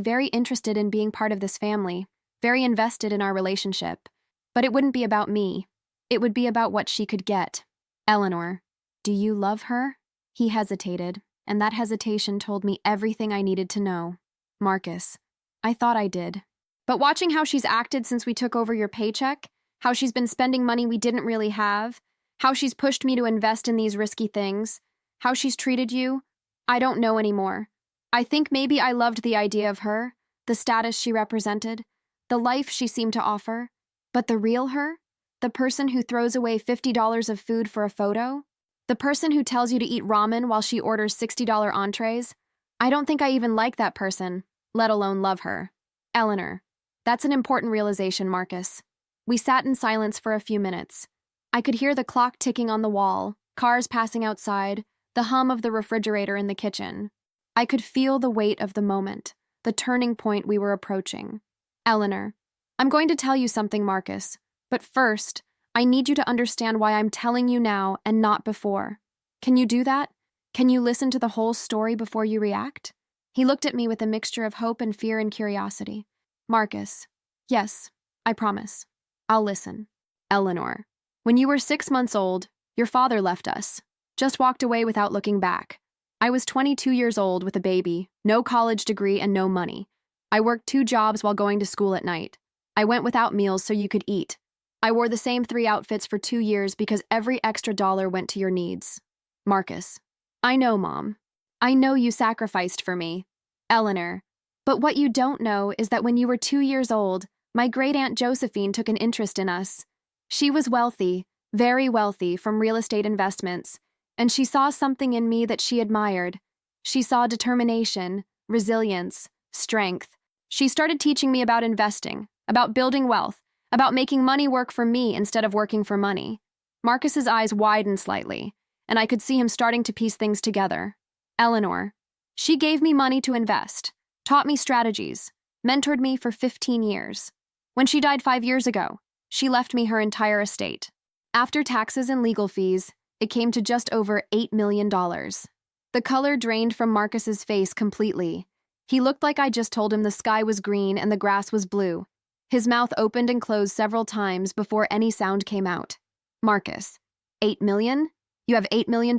very interested in being part of this family, very invested in our relationship. But it wouldn't be about me. It would be about what she could get. Eleanor, do you love her? He hesitated, and that hesitation told me everything I needed to know. Marcus, I thought I did. But watching how she's acted since we took over your paycheck, how she's been spending money we didn't really have, how she's pushed me to invest in these risky things, how she's treated you, I don't know anymore. I think maybe I loved the idea of her, the status she represented, the life she seemed to offer. But the real her? The person who throws away $50 of food for a photo? The person who tells you to eat ramen while she orders $60 entrees? I don't think I even like that person, let alone love her. Eleanor, that's an important realization, Marcus. We sat in silence for a few minutes. I could hear the clock ticking on the wall, cars passing outside, the hum of the refrigerator in the kitchen. I could feel the weight of the moment, the turning point we were approaching. Eleanor, I'm going to tell you something, Marcus, but first, I need you to understand why I'm telling you now and not before. Can you do that? Can you listen to the whole story before you react? He looked at me with a mixture of hope and fear and curiosity. Marcus, yes, I promise. I'll listen. Eleanor, when you were 6 months old, your father left us, just walked away without looking back. I was 22 years old with a baby, no college degree, and no money. I worked 2 jobs while going to school at night. I went without meals so you could eat. I wore the same 3 outfits for 2 years because every extra dollar went to your needs. Marcus, I know, Mom. I know you sacrificed for me. Eleanor, but what you don't know is that when you were 2 years old, my great-aunt Josephine took an interest in us. She was wealthy, very wealthy, from real estate investments, and she saw something in me that she admired. She saw determination, resilience, strength. She started teaching me about investing, about building wealth, about making money work for me instead of working for money. Marcus's eyes widened slightly, and I could see him starting to piece things together. Eleanor, she gave me money to invest, taught me strategies, mentored me for 15 years. When she died 5 years ago, she left me her entire estate. After taxes and legal fees, it came to just over $8 million. The color drained from Marcus's face completely. He looked like I just told him the sky was green and the grass was blue. His mouth opened and closed several times before any sound came out. Marcus, 8 million? You have $8 million?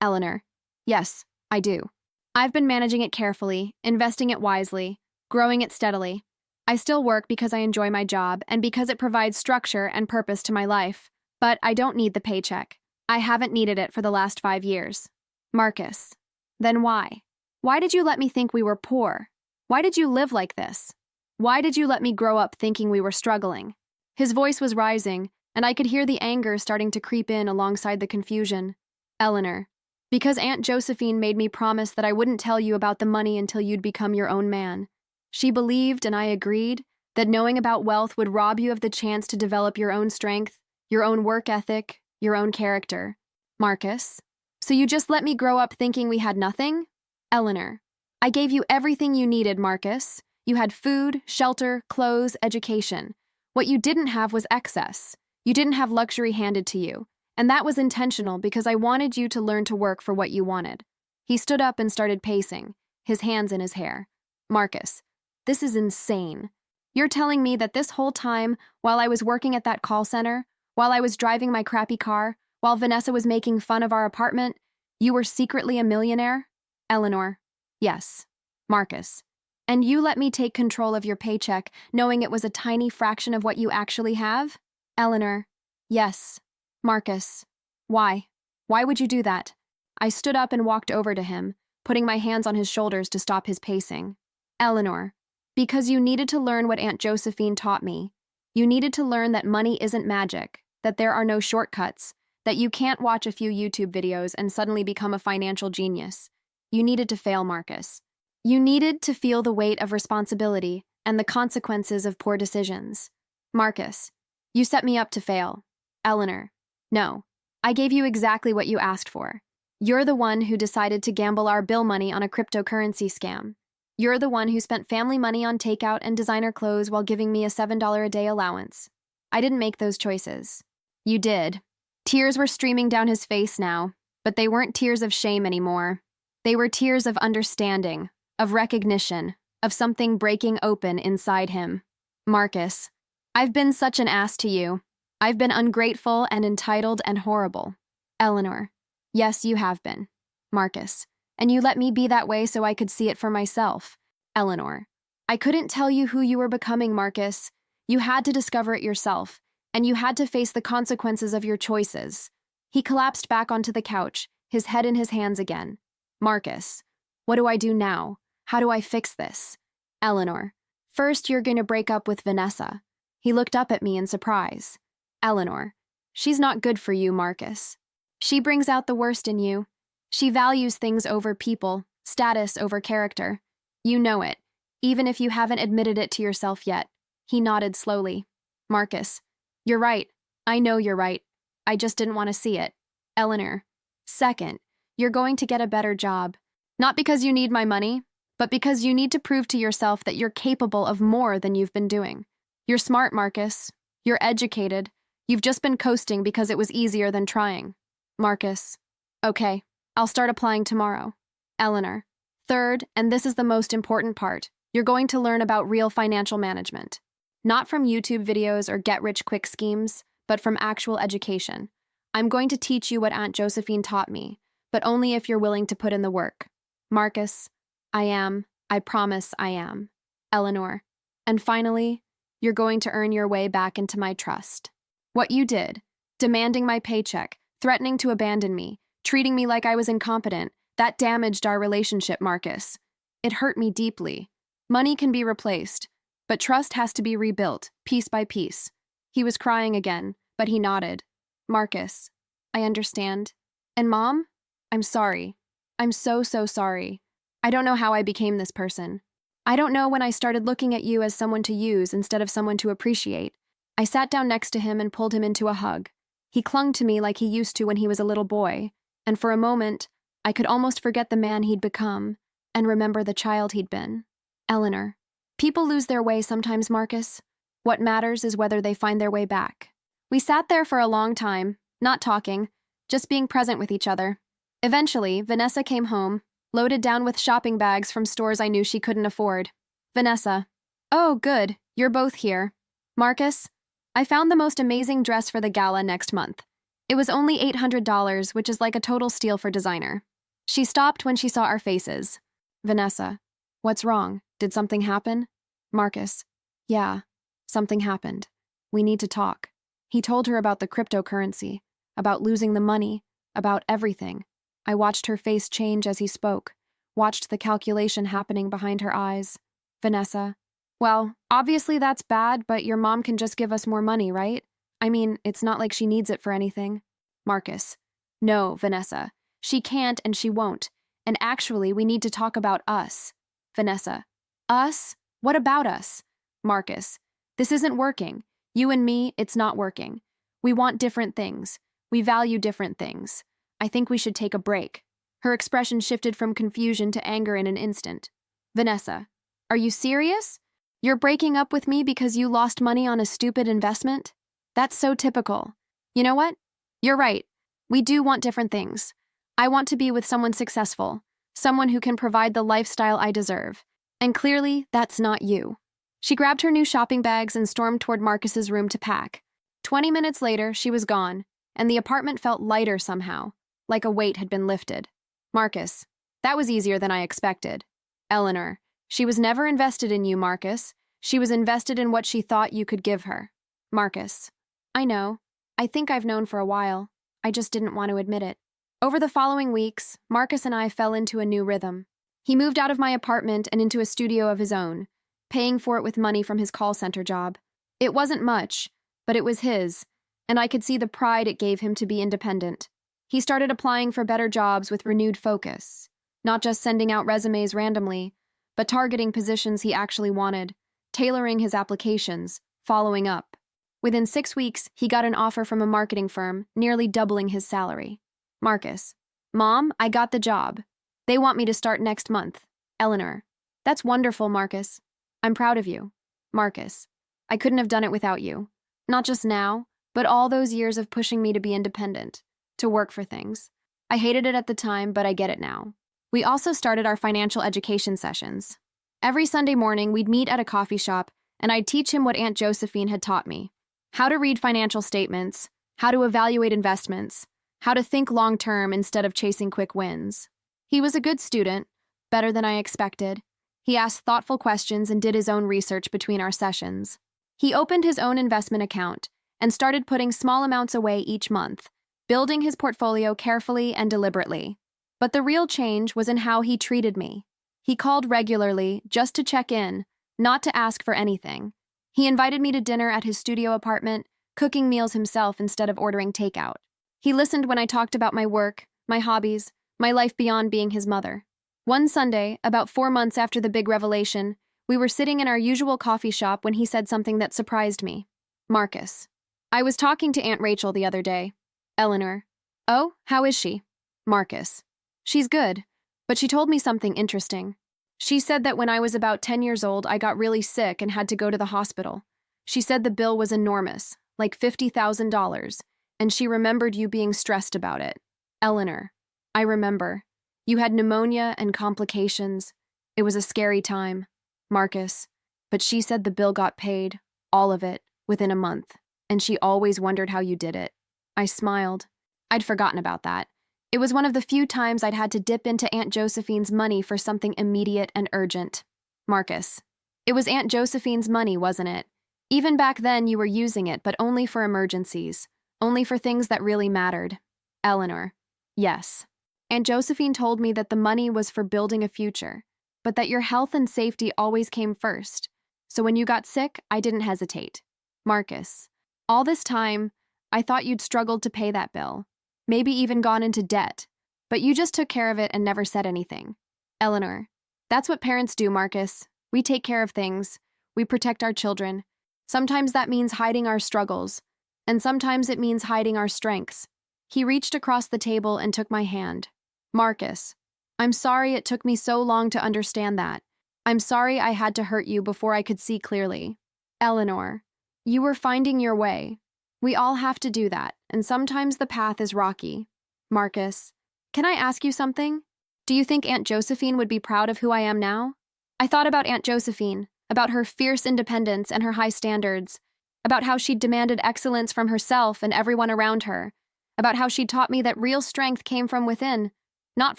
Eleanor, yes, I do. I've been managing it carefully, investing it wisely, growing it steadily. I still work because I enjoy my job and because it provides structure and purpose to my life. But I don't need the paycheck. I haven't needed it for the last 5 years. Marcus, then why? Why did you let me think we were poor? Why did you live like this? Why did you let me grow up thinking we were struggling? His voice was rising, and I could hear the anger starting to creep in alongside the confusion. Eleanor, because Aunt Josephine made me promise that I wouldn't tell you about the money until you'd become your own man. She believed, and I agreed, that knowing about wealth would rob you of the chance to develop your own strength, your own work ethic, your own character. Marcus, so you just let me grow up thinking we had nothing? Eleanor, I gave you everything you needed, Marcus. You had food, shelter, clothes, education. What you didn't have was excess. You didn't have luxury handed to you. And that was intentional because I wanted you to learn to work for what you wanted. He stood up and started pacing, his hands in his hair. Marcus, this is insane. You're telling me that this whole time, while I was working at that call center, while I was driving my crappy car, while Vanessa was making fun of our apartment, you were secretly a millionaire? Eleanor, yes. Marcus, and you let me take control of your paycheck, knowing it was a tiny fraction of what you actually have? Eleanor, yes. Marcus, why? Why would you do that? I stood up and walked over to him, putting my hands on his shoulders to stop his pacing. Eleanor, because you needed to learn what Aunt Josephine taught me. You needed to learn that money isn't magic, that there are no shortcuts, that you can't watch a few YouTube videos and suddenly become a financial genius. You needed to fail, Marcus. You needed to feel the weight of responsibility and the consequences of poor decisions. Marcus, you set me up to fail. Eleanor, no. I gave you exactly what you asked for. You're the one who decided to gamble our bill money on a cryptocurrency scam. You're the one who spent family money on takeout and designer clothes while giving me a $7 a day allowance. I didn't make those choices. You did. Tears were streaming down his face now, but they weren't tears of shame anymore. They were tears of understanding, of recognition, of something breaking open inside him. Marcus, I've been such an ass to you. I've been ungrateful and entitled and horrible. Eleanor, yes, you have been. Marcus, and you let me be that way so I could see it for myself. Eleanor, I couldn't tell you who you were becoming, Marcus. You had to discover it yourself, and you had to face the consequences of your choices. He collapsed back onto the couch, his head in his hands again. Marcus, what do I do now? How do I fix this? Eleanor, first you're going to break up with Vanessa. He looked up at me in surprise. Eleanor, she's not good for you, Marcus. She brings out the worst in you. She values things over people, status over character. You know it, even if you haven't admitted it to yourself yet. He nodded slowly. Marcus, you're right. I know you're right. I just didn't want to see it. Eleanor, second, you're going to get a better job. Not because you need my money, but because you need to prove to yourself that you're capable of more than you've been doing. You're smart, Marcus. You're educated. You've just been coasting because it was easier than trying. Marcus, okay, I'll start applying tomorrow. Eleanor, third, and this is the most important part, you're going to learn about real financial management. Not from YouTube videos or get-rich-quick schemes, but from actual education. I'm going to teach you what Aunt Josephine taught me, but only if you're willing to put in the work. Marcus, I promise I am. Eleanor, and finally, you're going to earn your way back into my trust. What you did, demanding my paycheck, threatening to abandon me, treating me like I was incompetent, that damaged our relationship, Marcus. It hurt me deeply. Money can be replaced, but trust has to be rebuilt, piece by piece. He was crying again, but he nodded. Marcus, I understand. And Mom? I'm sorry. I'm so sorry. I don't know how I became this person. I don't know when I started looking at you as someone to use instead of someone to appreciate. I sat down next to him and pulled him into a hug. He clung to me like he used to when he was a little boy, and for a moment, I could almost forget the man he'd become and remember the child he'd been. Eleanor, people lose their way sometimes, Marcus. What matters is whether they find their way back. We sat there for a long time, not talking, just being present with each other. Eventually, Vanessa came home, loaded down with shopping bags from stores I knew she couldn't afford. Vanessa, oh, good, you're both here. Marcus, I found the most amazing dress for the gala next month. It was only $800, which is like a total steal for designer. She stopped when she saw our faces. Vanessa, what's wrong? Did something happen? Marcus, yeah, something happened. We need to talk. He told her about the cryptocurrency, about losing the money, about everything. I watched her face change as he spoke, watched the calculation happening behind her eyes. Vanessa, well, obviously that's bad, but your mom can just give us more money, right? I mean, it's not like she needs it for anything. Marcus, no, Vanessa. She can't and she won't. And actually, we need to talk about us. Vanessa, us? What about us? Marcus, this isn't working. You and me, it's not working. We want different things. We value different things. I think we should take a break. Her expression shifted from confusion to anger in an instant. Vanessa, are you serious? You're breaking up with me because you lost money on a stupid investment? That's so typical. You know what? You're right. We do want different things. I want to be with someone successful, someone who can provide the lifestyle I deserve. And clearly, that's not you. She grabbed her new shopping bags and stormed toward Marcus's room to pack. 20 minutes later, she was gone, and the apartment felt lighter somehow, like a weight had been lifted. Marcus, that was easier than I expected. Eleanor, she was never invested in you, Marcus. She was invested in what she thought you could give her. Marcus, I know. I think I've known for a while. I just didn't want to admit it. Over the following weeks, Marcus and I fell into a new rhythm. He moved out of my apartment and into a studio of his own, paying for it with money from his call center job. It wasn't much, but it was his, and I could see the pride it gave him to be independent. He started applying for better jobs with renewed focus, not just sending out resumes randomly, but targeting positions he actually wanted, tailoring his applications, following up. Within 6 weeks, he got an offer from a marketing firm, nearly doubling his salary. Marcus, Mom, I got the job. They want me to start next month. Eleanor, that's wonderful, Marcus. I'm proud of you. Marcus, I couldn't have done it without you. Not just now, but all those years of pushing me to be independent, to work for things. I hated it at the time, but I get it now. We also started our financial education sessions. Every Sunday morning, we'd meet at a coffee shop, and I'd teach him what Aunt Josephine had taught me: how to read financial statements, how to evaluate investments, how to think long-term instead of chasing quick wins. He was a good student, better than I expected. He asked thoughtful questions and did his own research between our sessions. He opened his own investment account and started putting small amounts away each month, building his portfolio carefully and deliberately. But the real change was in how he treated me. He called regularly just to check in, not to ask for anything. He invited me to dinner at his studio apartment, cooking meals himself instead of ordering takeout. He listened when I talked about my work, my hobbies, my life beyond being his mother. One Sunday, about 4 months after the big revelation, we were sitting in our usual coffee shop when he said something that surprised me. Marcus. I was talking to Aunt Rachel the other day. Eleanor. Oh, how is she? Marcus. She's good, but she told me something interesting. She said that when I was about 10 years old, I got really sick and had to go to the hospital. She said the bill was enormous, like $50,000, and she remembered you being stressed about it. Eleanor. I remember. You had pneumonia and complications. It was a scary time. Marcus. But she said the bill got paid, all of it, within a month, and she always wondered how you did it. I smiled. I'd forgotten about that. It was one of the few times I'd had to dip into Aunt Josephine's money for something immediate and urgent. Marcus. It was Aunt Josephine's money, wasn't it? Even back then you were using it, but only for emergencies, only for things that really mattered. Eleanor. Yes. Aunt Josephine told me that the money was for building a future, but that your health and safety always came first. So when you got sick, I didn't hesitate. Marcus. All this time, I thought you'd struggled to pay that bill, maybe even gone into debt, but you just took care of it and never said anything. Eleanor. That's what parents do, Marcus. We take care of things. We protect our children. Sometimes that means hiding our struggles, and sometimes it means hiding our strengths. He reached across the table and took my hand. Marcus. I'm sorry it took me so long to understand that. I'm sorry I had to hurt you before I could see clearly. Eleanor. You were finding your way. We all have to do that, and sometimes the path is rocky. Marcus. Can I ask you something? Do you think Aunt Josephine would be proud of who I am now? I thought about Aunt Josephine, about her fierce independence and her high standards, about how she'd demanded excellence from herself and everyone around her, about how she'd taught me that real strength came from within, not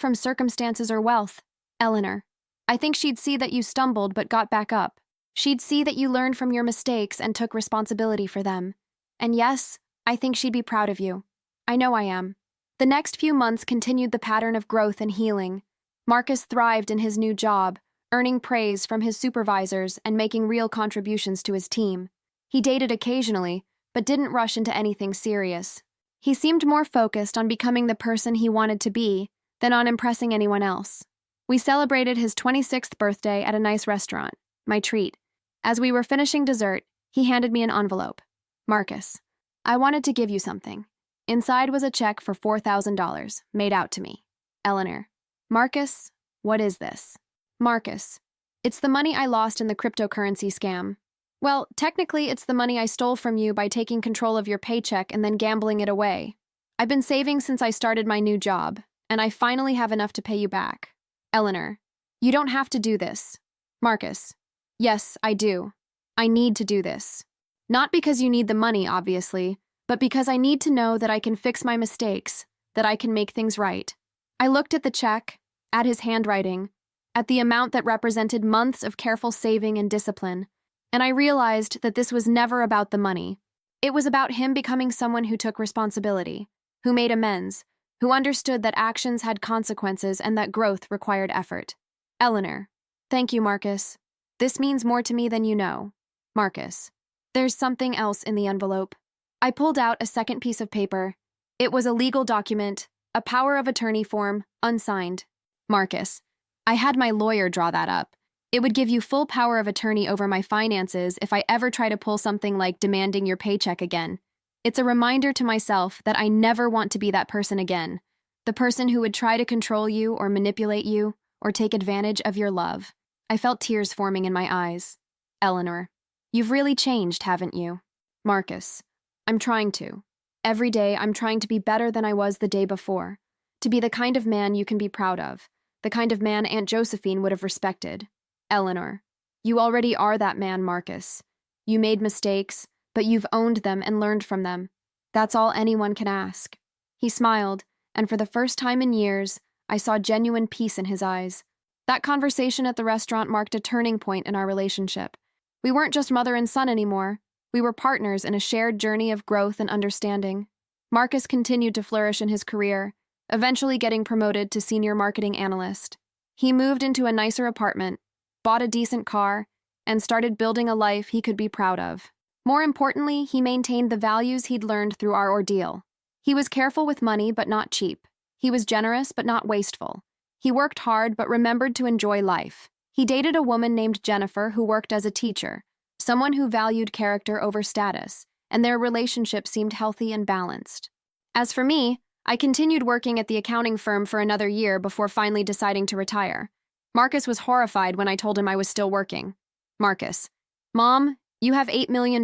from circumstances or wealth. Eleanor. I think she'd see that you stumbled but got back up. She'd see that you learned from your mistakes and took responsibility for them. And yes, I think she'd be proud of you. I know I am. The next few months continued the pattern of growth and healing. Marcus thrived in his new job, earning praise from his supervisors and making real contributions to his team. He dated occasionally, but didn't rush into anything serious. He seemed more focused on becoming the person he wanted to be than on impressing anyone else. We celebrated his 26th birthday at a nice restaurant, my treat. As we were finishing dessert, he handed me an envelope. Marcus. I wanted to give you something. Inside was a check for $4,000, made out to me. Eleanor. Marcus, what is this? Marcus. It's the money I lost in the cryptocurrency scam. Well, technically it's the money I stole from you by taking control of your paycheck and then gambling it away. I've been saving since I started my new job, and I finally have enough to pay you back. Eleanor. You don't have to do this. Marcus. Yes, I do. I need to do this. Not because you need the money, obviously, but because I need to know that I can fix my mistakes, that I can make things right. I looked at the check, at his handwriting, at the amount that represented months of careful saving and discipline, and I realized that this was never about the money. It was about him becoming someone who took responsibility, who made amends, who understood that actions had consequences and that growth required effort. Eleanor. Thank you, Marcus. This means more to me than you know. Marcus. There's something else in the envelope. I pulled out a second piece of paper. It was a legal document, a power of attorney form, unsigned. Marcus. I had my lawyer draw that up. It would give you full power of attorney over my finances if I ever try to pull something like demanding your paycheck again. It's a reminder to myself that I never want to be that person again, the person who would try to control you or manipulate you or take advantage of your love. I felt tears forming in my eyes. Eleanor. You've really changed, haven't you? Marcus. I'm trying to. Every day I'm trying to be better than I was the day before, to be the kind of man you can be proud of, the kind of man Aunt Josephine would have respected. Eleanor, you already are that man, Marcus. You made mistakes, but you've owned them and learned from them. That's all anyone can ask. He smiled, and for the first time in years, I saw genuine peace in his eyes. That conversation at the restaurant marked a turning point in our relationship. We weren't just mother and son anymore. We were partners in a shared journey of growth and understanding. Marcus continued to flourish in his career, eventually getting promoted to senior marketing analyst. He moved into a nicer apartment, bought a decent car, and started building a life he could be proud of. More importantly, he maintained the values he'd learned through our ordeal. He was careful with money, but not cheap. He was generous, but not wasteful. He worked hard, but remembered to enjoy life. He dated a woman named Jennifer who worked as a teacher, someone who valued character over status, and their relationship seemed healthy and balanced. As for me, I continued working at the accounting firm for another year before finally deciding to retire. Marcus was horrified when I told him I was still working. Marcus, Mom, you have $8 million.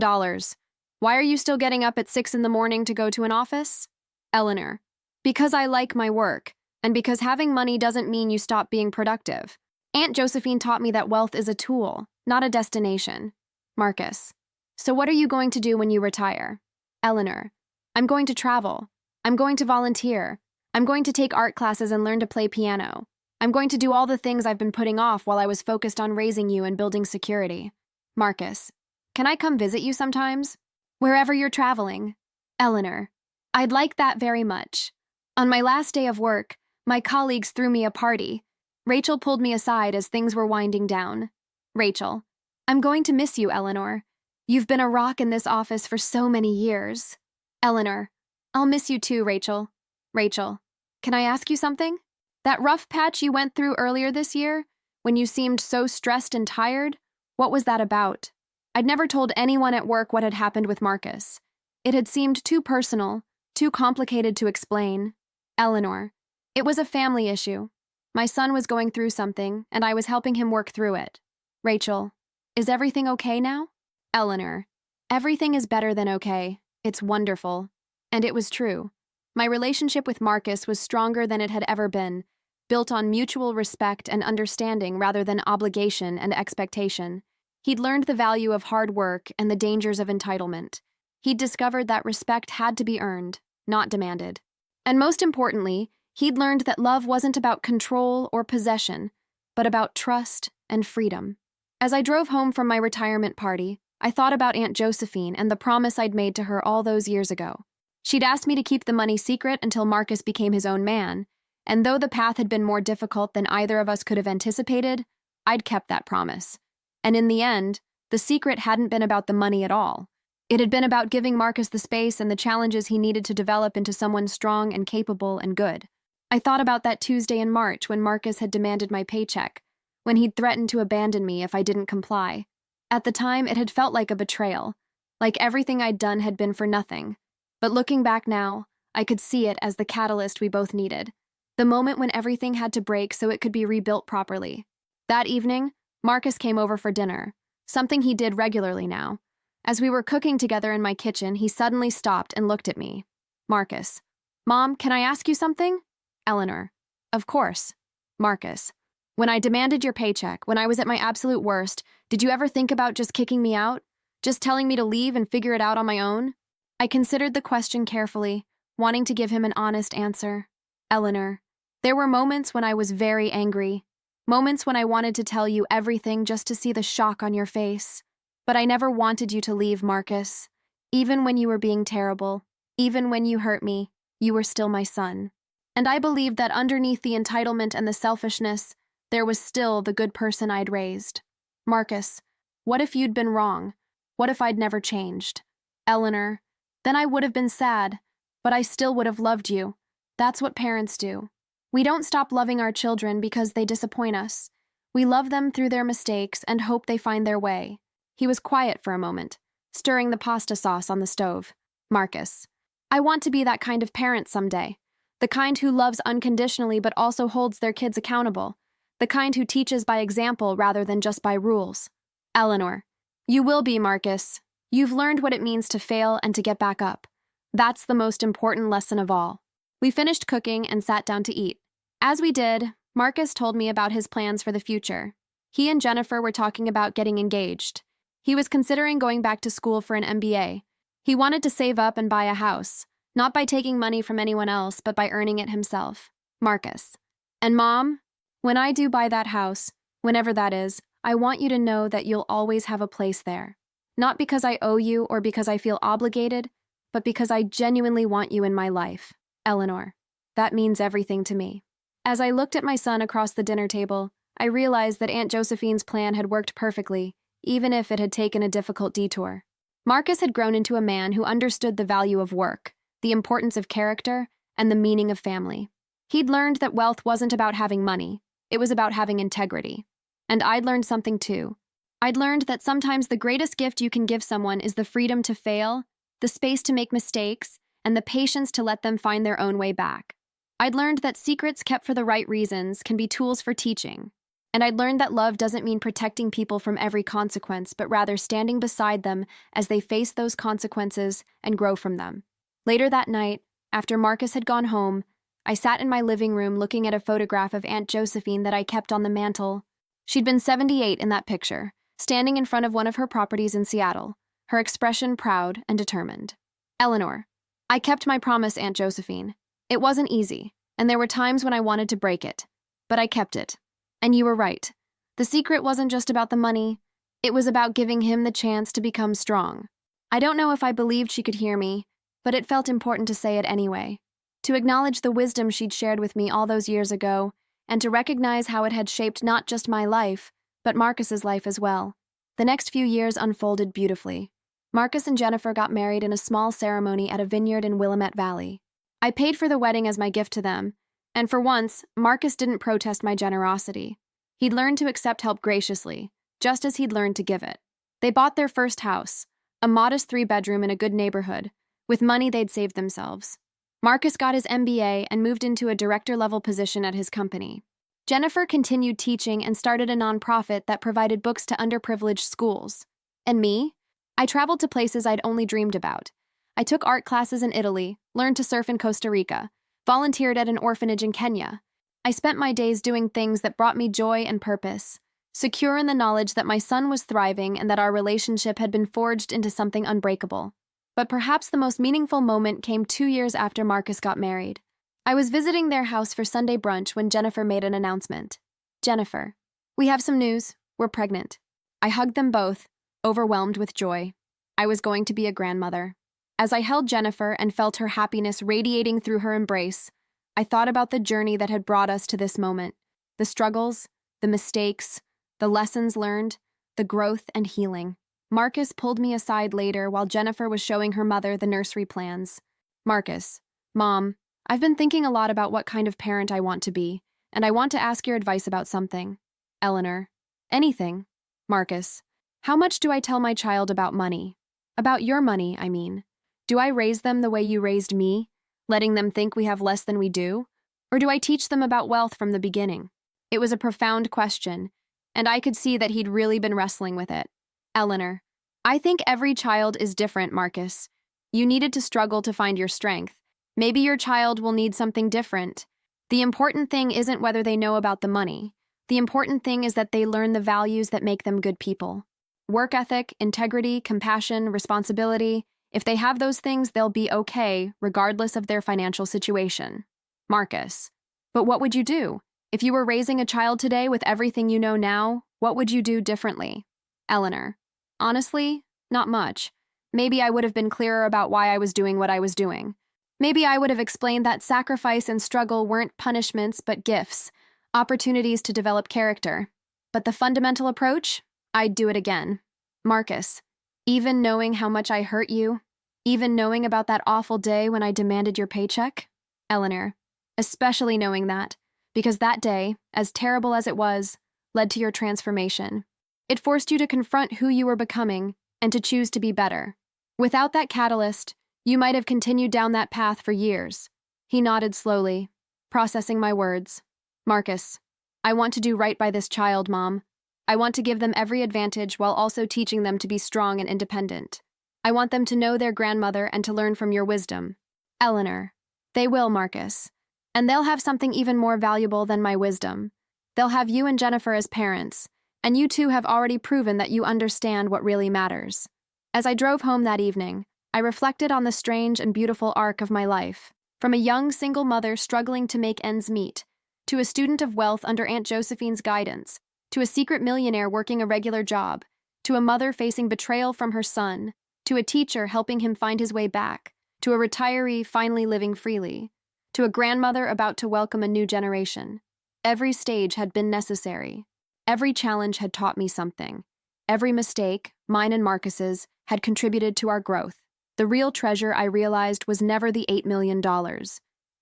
Why are you still getting up at 6 in the morning to go to an office? Eleanor, because I like my work, and because having money doesn't mean you stop being productive. Aunt Josephine taught me that wealth is a tool, not a destination. Marcus, so what are you going to do when you retire? Eleanor, I'm going to travel. I'm going to volunteer. I'm going to take art classes and learn to play piano. I'm going to do all the things I've been putting off while I was focused on raising you and building security. Marcus, can I come visit you sometimes? Wherever you're traveling. Eleanor, I'd like that very much. On my last day of work, my colleagues threw me a party. Rachel pulled me aside as things were winding down. Rachel, I'm going to miss you, Eleanor. You've been a rock in this office for so many years. Eleanor, I'll miss you too, Rachel. Rachel, can I ask you something? That rough patch you went through earlier this year, when you seemed so stressed and tired, what was that about? I'd never told anyone at work what had happened with Marcus. It had seemed too personal, too complicated to explain. Eleanor, it was a family issue. My son was going through something, and I was helping him work through it. Rachel, is everything okay now? Eleanor, everything is better than okay. It's wonderful. And it was true. My relationship with Marcus was stronger than it had ever been, built on mutual respect and understanding rather than obligation and expectation. He'd learned the value of hard work and the dangers of entitlement. He'd discovered that respect had to be earned, not demanded. And most importantly, he'd learned that love wasn't about control or possession, but about trust and freedom. As I drove home from my retirement party, I thought about Aunt Josephine and the promise I'd made to her all those years ago. She'd asked me to keep the money secret until Marcus became his own man, and though the path had been more difficult than either of us could have anticipated, I'd kept that promise. And in the end, the secret hadn't been about the money at all. It had been about giving Marcus the space and the challenges he needed to develop into someone strong and capable and good. I thought about that Tuesday in March when Marcus had demanded my paycheck, when he'd threatened to abandon me if I didn't comply. At the time, it had felt like a betrayal, like everything I'd done had been for nothing. But looking back now, I could see it as the catalyst we both needed, the moment when everything had to break so it could be rebuilt properly. That evening, Marcus came over for dinner, something he did regularly now. As we were cooking together in my kitchen, he suddenly stopped and looked at me. Marcus, Mom, can I ask you something? Eleanor, of course. Marcus, when I demanded your paycheck, when I was at my absolute worst, did you ever think about just kicking me out? Just telling me to leave and figure it out on my own? I considered the question carefully, wanting to give him an honest answer. Eleanor, there were moments when I was very angry, moments when I wanted to tell you everything just to see the shock on your face. But I never wanted you to leave, Marcus. Even when you were being terrible, even when you hurt me, you were still my son. And I believed that underneath the entitlement and the selfishness, there was still the good person I'd raised. Marcus, what if you'd been wrong? What if I'd never changed? Eleanor, then I would have been sad, but I still would have loved you. That's what parents do. We don't stop loving our children because they disappoint us. We love them through their mistakes and hope they find their way. He was quiet for a moment, stirring the pasta sauce on the stove. Marcus, I want to be that kind of parent someday. The kind who loves unconditionally but also holds their kids accountable. The kind who teaches by example rather than just by rules. Eleanor, you will be, Marcus. You've learned what it means to fail and to get back up. That's the most important lesson of all. We finished cooking and sat down to eat. As we did, Marcus told me about his plans for the future. He and Jennifer were talking about getting engaged. He was considering going back to school for an MBA. He wanted to save up and buy a house, not by taking money from anyone else, but by earning it himself. Marcus. And Mom, when I do buy that house, whenever that is, I want you to know that you'll always have a place there. Not because I owe you or because I feel obligated, but because I genuinely want you in my life. Eleanor. That means everything to me. As I looked at my son across the dinner table, I realized that Aunt Josephine's plan had worked perfectly, even if it had taken a difficult detour. Marcus had grown into a man who understood the value of work, the importance of character, and the meaning of family. He'd learned that wealth wasn't about having money, it was about having integrity. And I'd learned something too. I'd learned that sometimes the greatest gift you can give someone is the freedom to fail, the space to make mistakes, and the patience to let them find their own way back. I'd learned that secrets kept for the right reasons can be tools for teaching. And I'd learned that love doesn't mean protecting people from every consequence, but rather standing beside them as they face those consequences and grow from them. Later that night, after Marcus had gone home, I sat in my living room looking at a photograph of Aunt Josephine that I kept on the mantle. She'd been 78 in that picture, standing in front of one of her properties in Seattle, her expression proud and determined. Eleanor. I kept my promise, Aunt Josephine. It wasn't easy, and there were times when I wanted to break it, but I kept it. And you were right. The secret wasn't just about the money. It was about giving him the chance to become strong. I don't know if I believed she could hear me, but it felt important to say it anyway. To acknowledge the wisdom she'd shared with me all those years ago, and to recognize how it had shaped not just my life, but Marcus's life as well. The next few years unfolded beautifully. Marcus and Jennifer got married in a small ceremony at a vineyard in Willamette Valley. I paid for the wedding as my gift to them, and for once, Marcus didn't protest my generosity. He'd learned to accept help graciously, just as he'd learned to give it. They bought their first house, a modest 3-bedroom in a good neighborhood, with money they'd saved themselves. Marcus got his MBA and moved into a director-level position at his company. Jennifer continued teaching and started a nonprofit that provided books to underprivileged schools. And me? I traveled to places I'd only dreamed about. I took art classes in Italy, learned to surf in Costa Rica, volunteered at an orphanage in Kenya. I spent my days doing things that brought me joy and purpose, secure in the knowledge that my son was thriving and that our relationship had been forged into something unbreakable. But perhaps the most meaningful moment came 2 years after Marcus got married. I was visiting their house for Sunday brunch when Jennifer made an announcement. Jennifer, we have some news. We're pregnant. I hugged them both, overwhelmed with joy. I was going to be a grandmother. As I held Jennifer and felt her happiness radiating through her embrace, I thought about the journey that had brought us to this moment, the struggles, the mistakes, the lessons learned, the growth and healing. Marcus pulled me aside later while Jennifer was showing her mother the nursery plans. Marcus, Mom, I've been thinking a lot about what kind of parent I want to be, and I want to ask your advice about something. Eleanor, anything. Marcus, how much do I tell my child about money? About your money, I mean. Do I raise them the way you raised me, letting them think we have less than we do? Or do I teach them about wealth from the beginning? It was a profound question, and I could see that he'd really been wrestling with it. Eleanor, I think every child is different, Marcus. You needed to struggle to find your strength. Maybe your child will need something different. The important thing isn't whether they know about the money. The important thing is that they learn the values that make them good people. Work ethic, integrity, compassion, responsibility. If they have those things, they'll be okay, regardless of their financial situation. Marcus, but what would you do? If you were raising a child today with everything you know now, what would you do differently? Eleanor, honestly, not much. Maybe I would have been clearer about why I was doing what I was doing. Maybe I would have explained that sacrifice and struggle weren't punishments but gifts, opportunities to develop character. But the fundamental approach? I'd do it again. Marcus, even knowing how much I hurt you, even knowing about that awful day when I demanded your paycheck? Eleanor, especially knowing that, because that day, as terrible as it was, led to your transformation. It forced you to confront who you were becoming and to choose to be better. Without that catalyst, you might have continued down that path for years. He nodded slowly, processing my words. Marcus, I want to do right by this child, Mom. I want to give them every advantage while also teaching them to be strong and independent. I want them to know their grandmother and to learn from your wisdom. Eleanor, they will, Marcus. And they'll have something even more valuable than my wisdom. They'll have you and Jennifer as parents, and you two have already proven that you understand what really matters. As I drove home that evening, I reflected on the strange and beautiful arc of my life. From a young single mother struggling to make ends meet, to a student of wealth under Aunt Josephine's guidance, to a secret millionaire working a regular job, to a mother facing betrayal from her son, to a teacher helping him find his way back, to a retiree finally living freely, to a grandmother about to welcome a new generation. Every stage had been necessary. Every challenge had taught me something. Every mistake, mine and Marcus's, had contributed to our growth. The real treasure, I realized, was never the $8 million.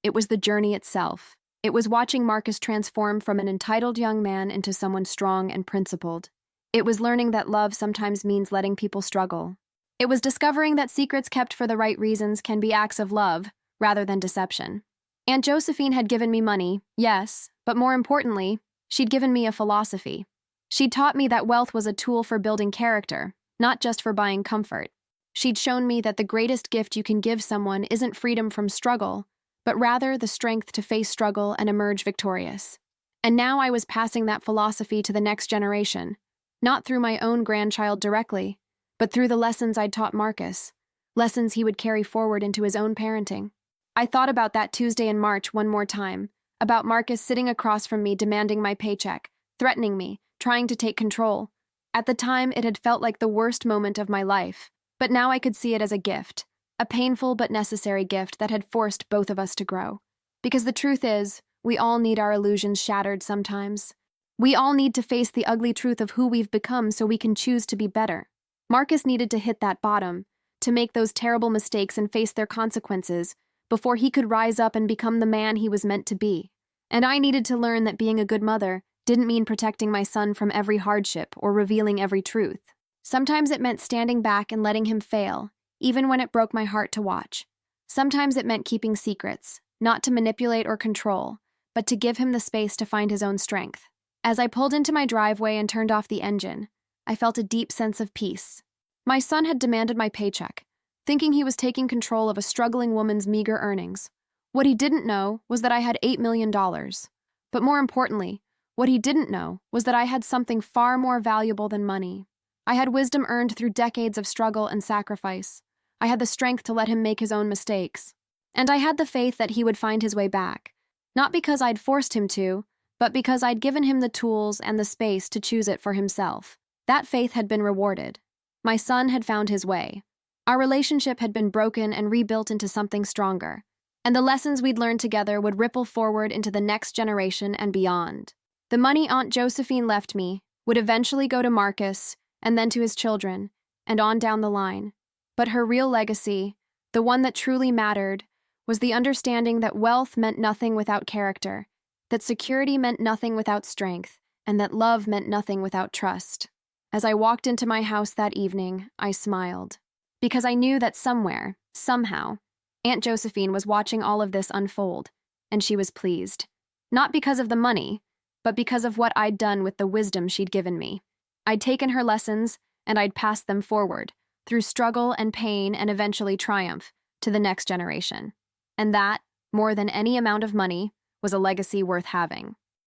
It was the journey itself. It was watching Marcus transform from an entitled young man into someone strong and principled. It was learning that love sometimes means letting people struggle. It was discovering that secrets kept for the right reasons can be acts of love, rather than deception. Aunt Josephine had given me money, yes, but more importantly, she'd given me a philosophy. She'd taught me that wealth was a tool for building character, not just for buying comfort. She'd shown me that the greatest gift you can give someone isn't freedom from struggle, but rather the strength to face struggle and emerge victorious. And now I was passing that philosophy to the next generation, not through my own grandchild directly, but through the lessons I'd taught Marcus, lessons he would carry forward into his own parenting. I thought about that Tuesday in March one more time, about Marcus sitting across from me demanding my paycheck, threatening me, trying to take control. At the time, it had felt like the worst moment of my life, but now I could see it as a gift, a painful but necessary gift that had forced both of us to grow. Because the truth is, we all need our illusions shattered sometimes. We all need to face the ugly truth of who we've become so we can choose to be better. Marcus needed to hit that bottom, to make those terrible mistakes and face their consequences, before he could rise up and become the man he was meant to be. And I needed to learn that being a good mother didn't mean protecting my son from every hardship or revealing every truth. Sometimes it meant standing back and letting him fail, even when it broke my heart to watch. Sometimes it meant keeping secrets, not to manipulate or control, but to give him the space to find his own strength. As I pulled into my driveway and turned off the engine, I felt a deep sense of peace. My son had demanded my paycheck, thinking he was taking control of a struggling woman's meager earnings. What he didn't know was that I had $8 million. But more importantly, what he didn't know was that I had something far more valuable than money. I had wisdom earned through decades of struggle and sacrifice. I had the strength to let him make his own mistakes. And I had the faith that he would find his way back. Not because I'd forced him to, but because I'd given him the tools and the space to choose it for himself. That faith had been rewarded. My son had found his way. Our relationship had been broken and rebuilt into something stronger. And the lessons we'd learned together would ripple forward into the next generation and beyond. The money Aunt Josephine left me would eventually go to Marcus, and then to his children, and on down the line. But her real legacy, the one that truly mattered, was the understanding that wealth meant nothing without character, that security meant nothing without strength, and that love meant nothing without trust. As I walked into my house that evening, I smiled. Because I knew that somewhere, somehow, Aunt Josephine was watching all of this unfold, and she was pleased. Not because of the money, but because of what I'd done with the wisdom she'd given me. I'd taken her lessons, and I'd passed them forward, through struggle and pain and eventually triumph, to the next generation. And that, more than any amount of money, was a legacy worth having.